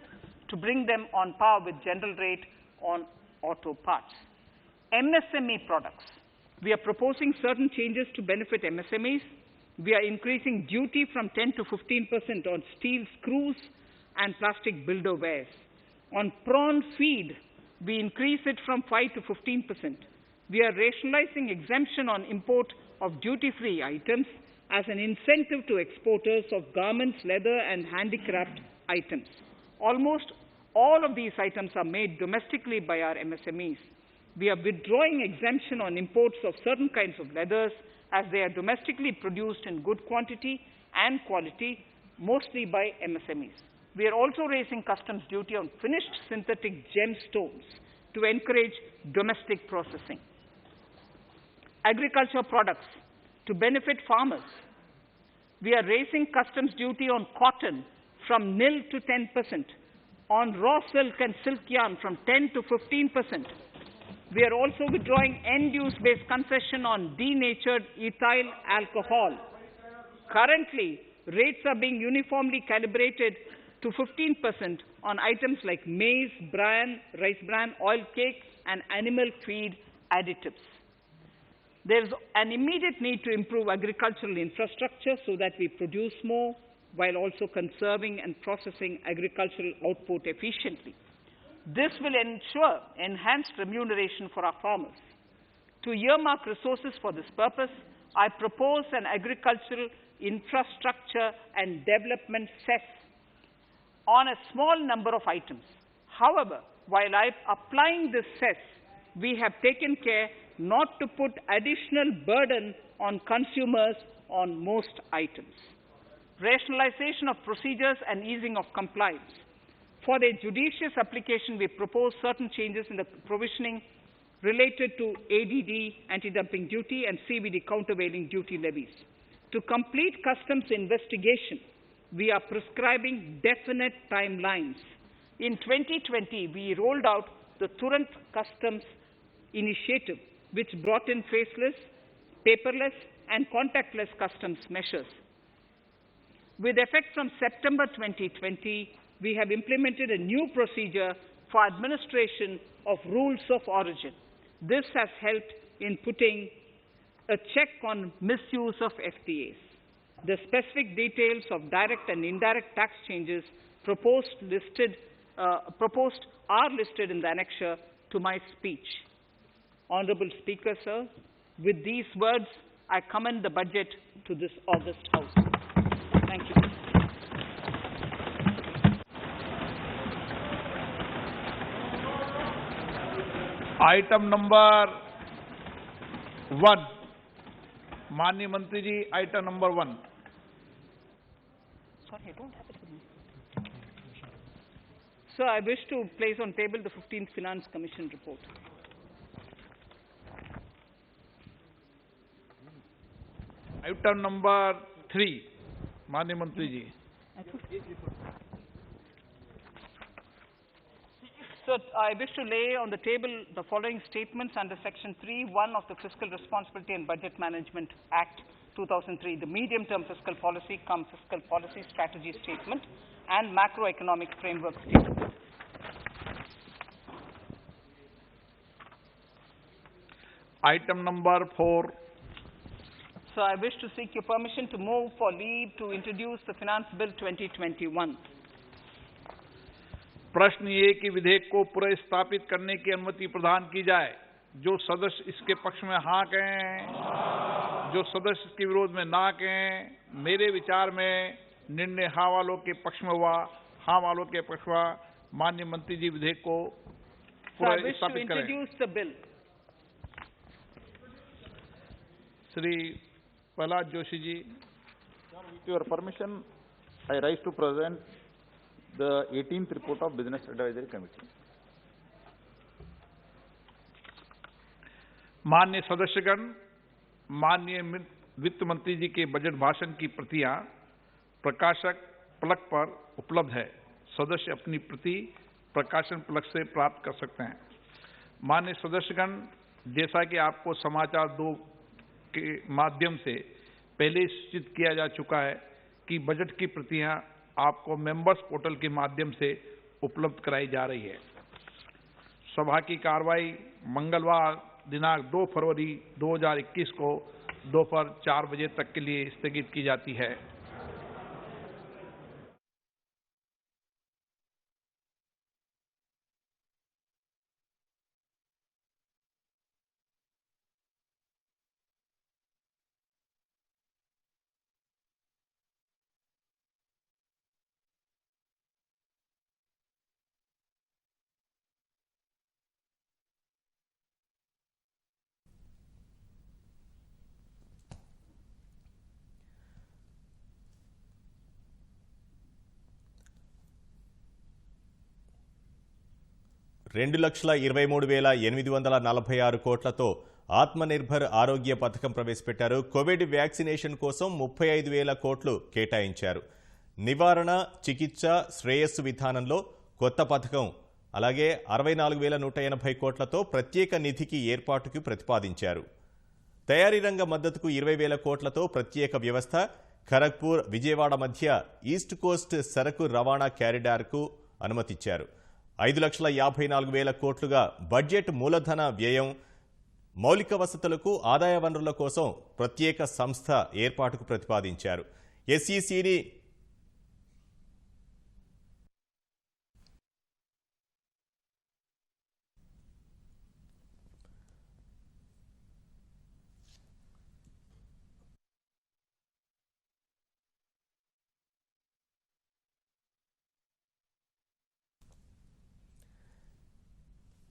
to bring them on par with general rate on auto parts. MSME products. We are proposing certain changes to benefit MSMEs. We are increasing duty from 10 to 15% on steel screws and plastic builderwares. On prawn feed, we increase it from 5 to 15%. We are rationalizing exemption on import of duty-free items as an incentive to exporters of garments, leather, and handicraft items. Almost all of these items are made domestically by our MSMEs. We are withdrawing exemption on imports of certain kinds of leathers as they are domestically produced in good quantity and quality, mostly by MSMEs. We are also raising customs duty on finished synthetic gemstones to encourage domestic processing. Agriculture products to benefit farmers. We are raising customs duty on cotton from nil to 10%, on raw silk and silk yarn from 10 to 15%. We are also withdrawing end-use-based concession on denatured ethyl alcohol. Currently, rates are being uniformly calibrated to 15% on items like maize, bran, rice bran, oil cake, and animal feed additives. There is an immediate need to improve agricultural infrastructure so that we produce more while also conserving and processing agricultural output efficiently. This will ensure enhanced remuneration for our farmers. To earmark resources for this purpose, I propose an agricultural infrastructure and development cess on a small number of items. However, while applying this cess, we have taken care not to put additional burden on consumers on most items. Rationalization of procedures and easing of compliance. For their judicious application, we propose certain changes in the provisioning related to ADD, anti-dumping duty, and CVD, countervailing duty levies. To complete customs investigation, we are prescribing definite timelines. In 2020, we rolled out the Turant Customs Initiative, which brought in faceless, paperless, and contactless customs measures. With effect from September 2020, we have implemented a new procedure for administration of rules of origin. This has helped in putting a check on misuse of FTAs. The specific details of direct and indirect tax changes proposed are listed in the annexure to my speech. Honorable Speaker, sir, with these words, I commend the budget to this august House. Thank you. Item number 1. Mani Mantri ji, item number 1. Sorry, I don't have it with me. Sir, I wish to place on table the 15th Finance Commission report. Item number 3. Mani Mantri ji. So I wish to lay on the table the following statements under Section 3(1) of the Fiscal Responsibility and Budget Management Act 2003, the medium-term fiscal policy cum fiscal policy strategy statement and macroeconomic framework statement. Item number 4. So I wish to seek your permission to move for leave to introduce the Finance Bill 2021. प्रश्न ये कि विधेयक को पुनर्स्थापित करने की अनुमति प्रदान की जाए। जो सदस्य इसके पक्ष में हाँ कहें, जो सदस्य इसके विरोध में ना कहें। मेरे विचार में निर्णय हाँ वालों के पक्ष में हुआ, हाँ वालों के पक्ष हुआ। माननीय मंत्री जी विधेयक को पुनर्स्थापित करें। Shri Prahlad Joshi ji. With your permission, I rise to present the 18th report of Business Advisory Committee. माननीय सदस्यगण, माननीय वित्त मंत्री जी के बजट भाषण की प्रतियां प्रकाशक फलक पर उपलब्ध है। सदस्य अपनी प्रति प्रकाशन फलक से प्राप्त कर सकते हैं। माननीय सदस्यगण, जैसा कि आपको समाचार 2 के माध्यम से पहले सूचित किया जा चुका है कि बजट की प्रतियां आपको मेंबर्स पोर्टल के माध्यम से उपलब्ध कराई जा रही है। सभा की कार्रवाई मंगलवार दिनांक 2 फरवरी 2021 को दोपहर 4 बजे तक के लिए स्थगित की जाती है। $2,23,846 కోట్లతో ఆత్మనిర్భర్ ఆరోగ్య పథకం ప్రవేశపెట్టారు. కోవిడ్ వ్యాక్సినేషన్ కోసం 35,000 కోట్లు కేటాయించారు. నివారణ, చికిత్స, శ్రేయస్సు విధానంలో కొత్త పథకం, అలాగే 64,180 కోట్లతో ప్రత్యేక నిధికి ఏర్పాటుకు ప్రతిపాదించారు. తయారీ రంగ మద్దతుకు 20,000 కోట్లతో ప్రత్యేక వ్యవస్థ, ఖరగ్పూర్, విజయవాడ మధ్య ఈస్ట్ కోస్ట్ సరకు రవాణా కారిడార్కు అనుమతిచ్చారు. 5,54,000 కోట్లుగా బడ్జెట్ మూలధన వ్యయం, మౌలిక వసతులకు, ఆదాయ వనరుల కోసం ప్రత్యేక సంస్థ ఏర్పాటుకు ప్రతిపాదించారు. ఎస్ఈసిని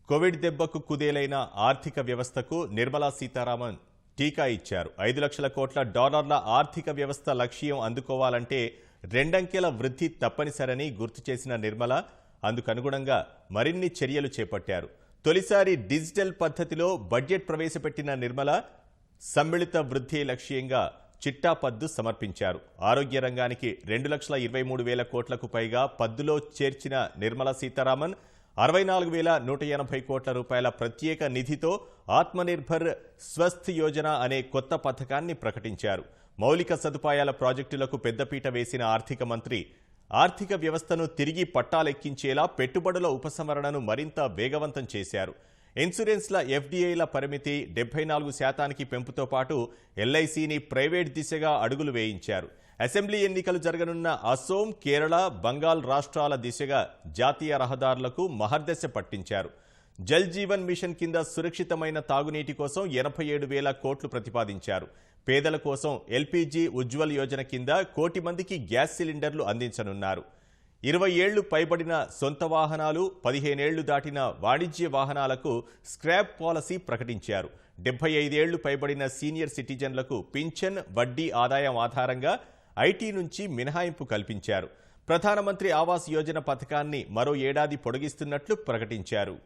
కోవిడ్ దెబ్బకు కుదేలైన ఆర్థిక వ్యవస్థకు నిర్మలా సీతారామన్ టీకా ఇచ్చారు. 5 లక్షల కోట్ల డాలర్ల ఆర్థిక వ్యవస్థ లక్ష్యం అందుకోవాలంటే 2 అంకెల వృద్ధి తప్పనిసరని గుర్తు చేసిన నిర్మల అందుకనుగుణంగా మరిన్ని చర్యలు చేపట్టారు. తొలిసారి డిజిటల్ పద్ధతిలో బడ్జెట్ ప్రవేశపెట్టిన నిర్మల సమ్మిళిత వృద్ధి లక్ష్యంగా చిట్టాపద్దు సమర్పించారు. ఆరోగ్య రంగానికి 2,23,000 కోట్లకు పైగా పద్దులో చేర్చిన నిర్మలా సీతారామన్ 64,180 కోట్ల రూపాయల ప్రత్యేక నిధితో ఆత్మనిర్భర్ స్వస్థ్ యోజన అనే కొత్త పథకాన్ని ప్రకటించారు. మౌలిక సదుపాయాల ప్రాజెక్టులకు పెద్దపీట వేసిన ఆర్థిక మంత్రి ఆర్థిక వ్యవస్థను తిరిగి పట్టాలెక్కించేలా పెట్టుబడుల ఉపసంహరణను మరింత వేగవంతం చేశారు. ఇన్సూరెన్స్ల ఎఫ్డీఐల పరిమితి 74% పెంపుతో పాటు ఎల్ఐసిని ప్రైవేట్ దిశగా అడుగులు వేయించారు. అసెంబ్లీ ఎన్నికలు జరగనున్న అసోం, కేరళ, బంగాల్ రాష్ట్రాల దిశగా జాతీయ రహదారులకు మహర్దశ పట్టించారు. జల్ జీవన్ మిషన్ కింద సురక్షితమైన తాగునీటి కోసం 87,000 కోట్లు ప్రతిపాదించారు. పేదల కోసం ఎల్పీజీ ఉజ్వల్ యోజన కింద 1 కోటి మందికి గ్యాస్ సిలిండర్లు అందించనున్నారు. 20 ఏళ్లు పైబడిన సొంత వాహనాలు, 15 ఏళ్లు దాటిన వాణిజ్య వాహనాలకు స్క్రాప్ పాలసీ ప్రకటించారు. 75 ఏళ్లు పైబడిన సీనియర్ సిటిజన్లకు పింఛన్, వడ్డీ ఆదాయం ఆధారంగా ఐటీ నుంచి మినహాయింపు కల్పించారు. ప్రధానమంత్రి ఆవాస్ యోజన పథకాన్ని మరో ఏడాది పొడిగిస్తున్నట్లు ప్రకటించారు.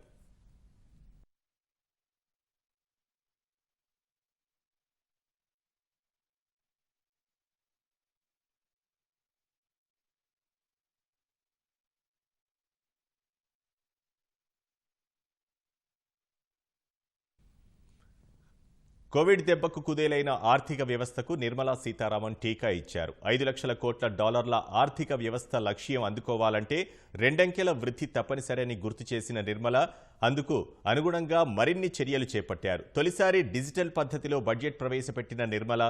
కోవిడ్ దెబ్బకు కుదేలైన ఆర్థిక వ్యవస్థకు నిర్మలా సీతారామన్ టీకా ఇచ్చారు. 5 లక్షల కోట్ల డాలర్ల ఆర్థిక వ్యవస్థ లక్ష్యం అందుకోవాలంటే రెండంకెల వృద్ధి తప్పనిసరని గుర్తు చేసిన నిర్మల అందుకు అనుగుణంగా మరిన్ని చర్యలు చేపట్టారు. తొలిసారి డిజిటల్ పద్ధతిలో బడ్జెట్ ప్రవేశపెట్టిన నిర్మల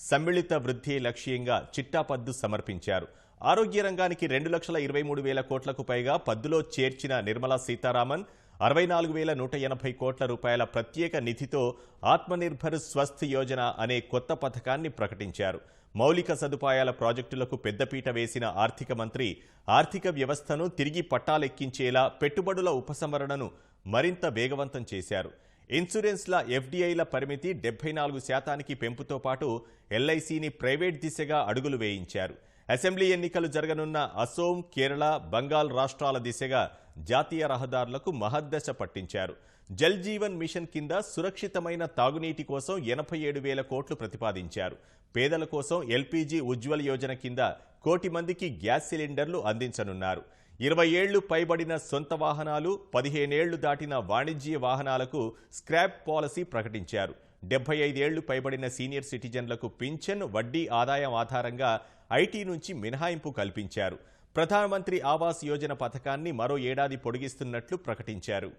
సమ్మిళిత వృద్ధి లక్ష్యంగా చిట్టాపద్దు సమర్పించారు. ఆరోగ్య రంగానికి 2,23,000 కోట్లకు పైగా పద్దులో చేర్చిన నిర్మలా సీతారామన్ 64,180 కోట్ల రూపాయల ప్రత్యేక నిధితో ఆత్మనిర్భర్ స్వస్థ్ యోజన అనే కొత్త పథకాన్ని ప్రకటించారు. మౌలిక సదుపాయాల ప్రాజెక్టులకు పెద్దపీట వేసిన ఆర్థిక మంత్రి ఆర్థిక వ్యవస్థను తిరిగి పట్టాలెక్కించేలా పెట్టుబడుల ఉపసంహరణను మరింత వేగవంతం చేశారు. ఇన్సూరెన్స్ల ఎఫ్డీఐల పరిమితి 74% పెంపుతో పాటు ఎల్ఐసిని ప్రైవేట్ దిశగా అడుగులు వేయించారు. అసెంబ్లీ ఎన్నికలు జరగనున్న అసోం, కేరళ, బంగాల్ రాష్ట్రాల దిశగా జాతీయ రహదారులకు మహద్దశ పట్టించారు. జల్ జీవన్ మిషన్ కింద సురక్షితమైన తాగునీటి కోసం 87,000 కోట్లు ప్రతిపాదించారు. పేదల కోసం ఎల్పీజీ ఉజ్వల్ యోజన కింద 1 కోటి మందికి గ్యాస్ సిలిండర్లు అందించనున్నారు. 20 ఏళ్లు పైబడిన సొంత వాహనాలు, 15 ఏళ్లు దాటిన వాణిజ్య వాహనాలకు స్క్రాప్ పాలసీ ప్రకటించారు. 75 ఏళ్లు పైబడిన సీనియర్ సిటిజన్లకు పింఛన్, వడ్డీ ఆదాయం ఆధారంగా ఐటీ నుంచి మినహాయింపు కల్పించారు. ప్రధానమంత్రి ఆవాస్ యోజన పథకాన్ని మరో ఏడాది పొడిగిస్తున్నట్లు ప్రకటించారు.